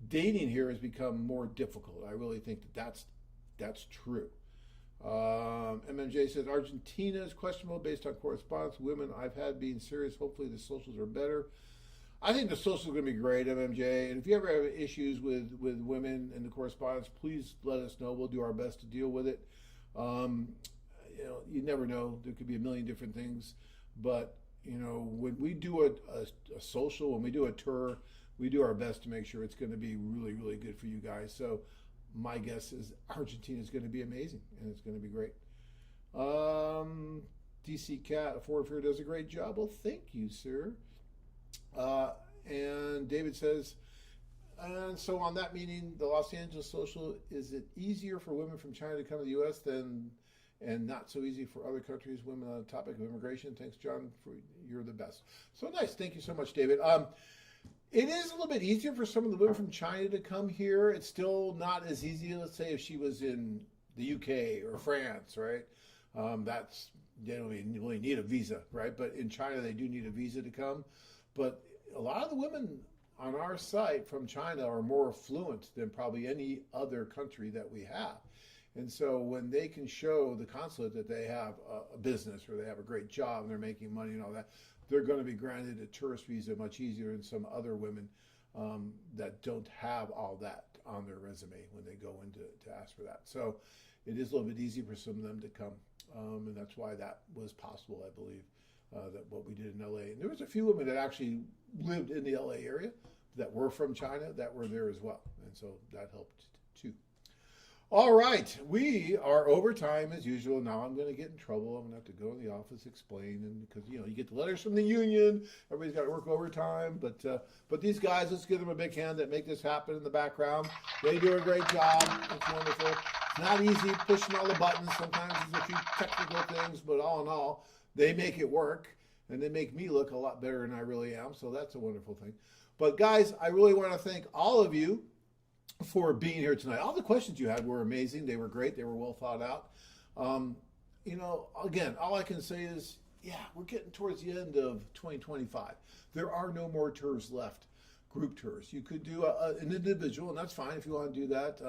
dating here has become more difficult. I really think that's true. MMJ says, Argentina is questionable based on correspondence. Women I've had being serious. Hopefully the socials are better. I think the socials are going to be great, MMJ. And if you ever have issues with women in the correspondence, please let us know. We'll do our best to deal with it. You never know. There could be a million different things. But, when we do a social, when we do a tour, we do our best to make sure it's going to be really, really good for you guys. So my guess is Argentina is going to be amazing, and it's going to be great. DC Cat, a foreign fair does a great job. Well, thank you, sir. And David says, and so on that meeting, the Los Angeles social, is it easier for women from China to come to the U.S. and not so easy for other countries? Women on the topic of immigration. Thanks, John, you're the best. So nice. Thank you so much, David. It is a little bit easier for some of the women from China to come here. It's still not as easy, let's say, if she was in the UK or France, right? They don't really need a visa, right? But in China, they do need a visa to come. But a lot of the women on our site from China are more affluent than probably any other country that we have. And so when they can show the consulate that they have a business or they have a great job and they're making money and all that, they're going to be granted a tourist visa much easier than some other women that don't have all that on their resume when they go in to ask for that. So it is a little bit easier for some of them to come. And that's why that was possible, I believe, that what we did in LA. And there was a few women that actually lived in the LA area that were from China that were there as well. And so that helped too. All right, we are over time as usual. Now I'm going to get in trouble. I'm going to have to go in the office, explain, and because you get the letters from the union, everybody's got to work overtime. But these guys, let's give them a big hand that make this happen in the background. They do a great job. It's wonderful. It's not easy pushing all the buttons. Sometimes there's a few technical things, but all in all, they make it work, and they make me look a lot better than I really am. So that's a wonderful thing. But guys, I really want to thank all of you for being here tonight. All the questions you had were amazing. They were great. They were well thought out. Again, all I can say is, yeah, we're getting towards the end of 2025. There are no more tours left, group tours. You could do an individual, and that's fine if you want to do that.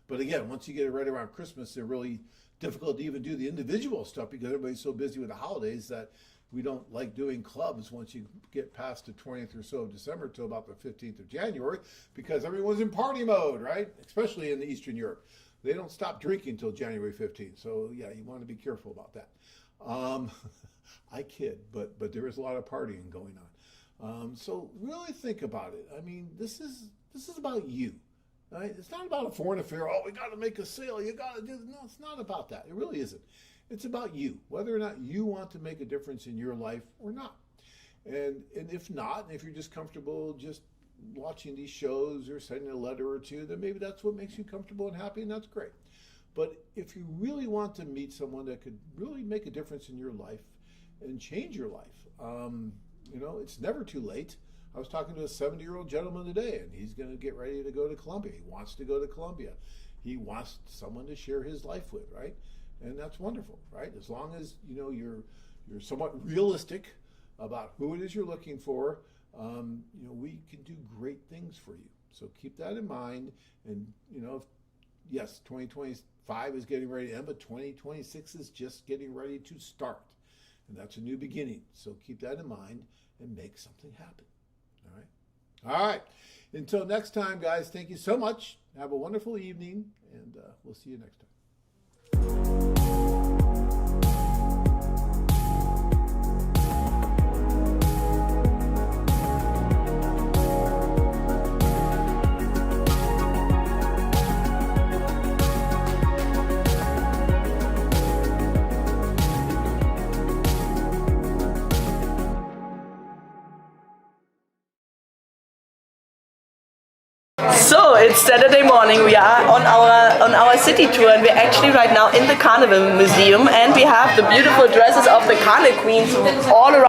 But again, once you get it right around Christmas, there really difficult to even do the individual stuff because everybody's so busy with the holidays that we don't like doing clubs once you get past the 20th or so of December till about the 15th of January because everyone's in party mode, right? Especially in Eastern Europe. They don't stop drinking until January 15th. So yeah, you want to be careful about that. I kid, but there is a lot of partying going on. So really think about it. I mean, this is about you. Right? It's not about a foreign affair. Oh, we got to make a sale. You got to do. No, it's not about that. It really isn't. It's about you, whether or not you want to make a difference in your life or not. And if not, if you're just comfortable just watching these shows or sending a letter or two, then maybe that's what makes you comfortable and happy, and that's great. But if you really want to meet someone that could really make a difference in your life and change your life, it's never too late. I was talking to a 70-year-old gentleman today, and he's going to get ready to go to Colombia. He wants to go to Colombia. He wants someone to share his life with, right? And that's wonderful, right? As long as you're somewhat realistic about who it is you're looking for, we can do great things for you. So keep that in mind. And yes, 2025 is getting ready to end, but 2026 is just getting ready to start, and that's a new beginning. So keep that in mind and make something happen. All right. Until next time, guys. Thank you so much. Have a wonderful evening, and we'll see you next time. So it's Saturday morning. We are on our city tour, and we're actually right now in the Carnival Museum, and we have the beautiful dresses of the Carnival queens all around.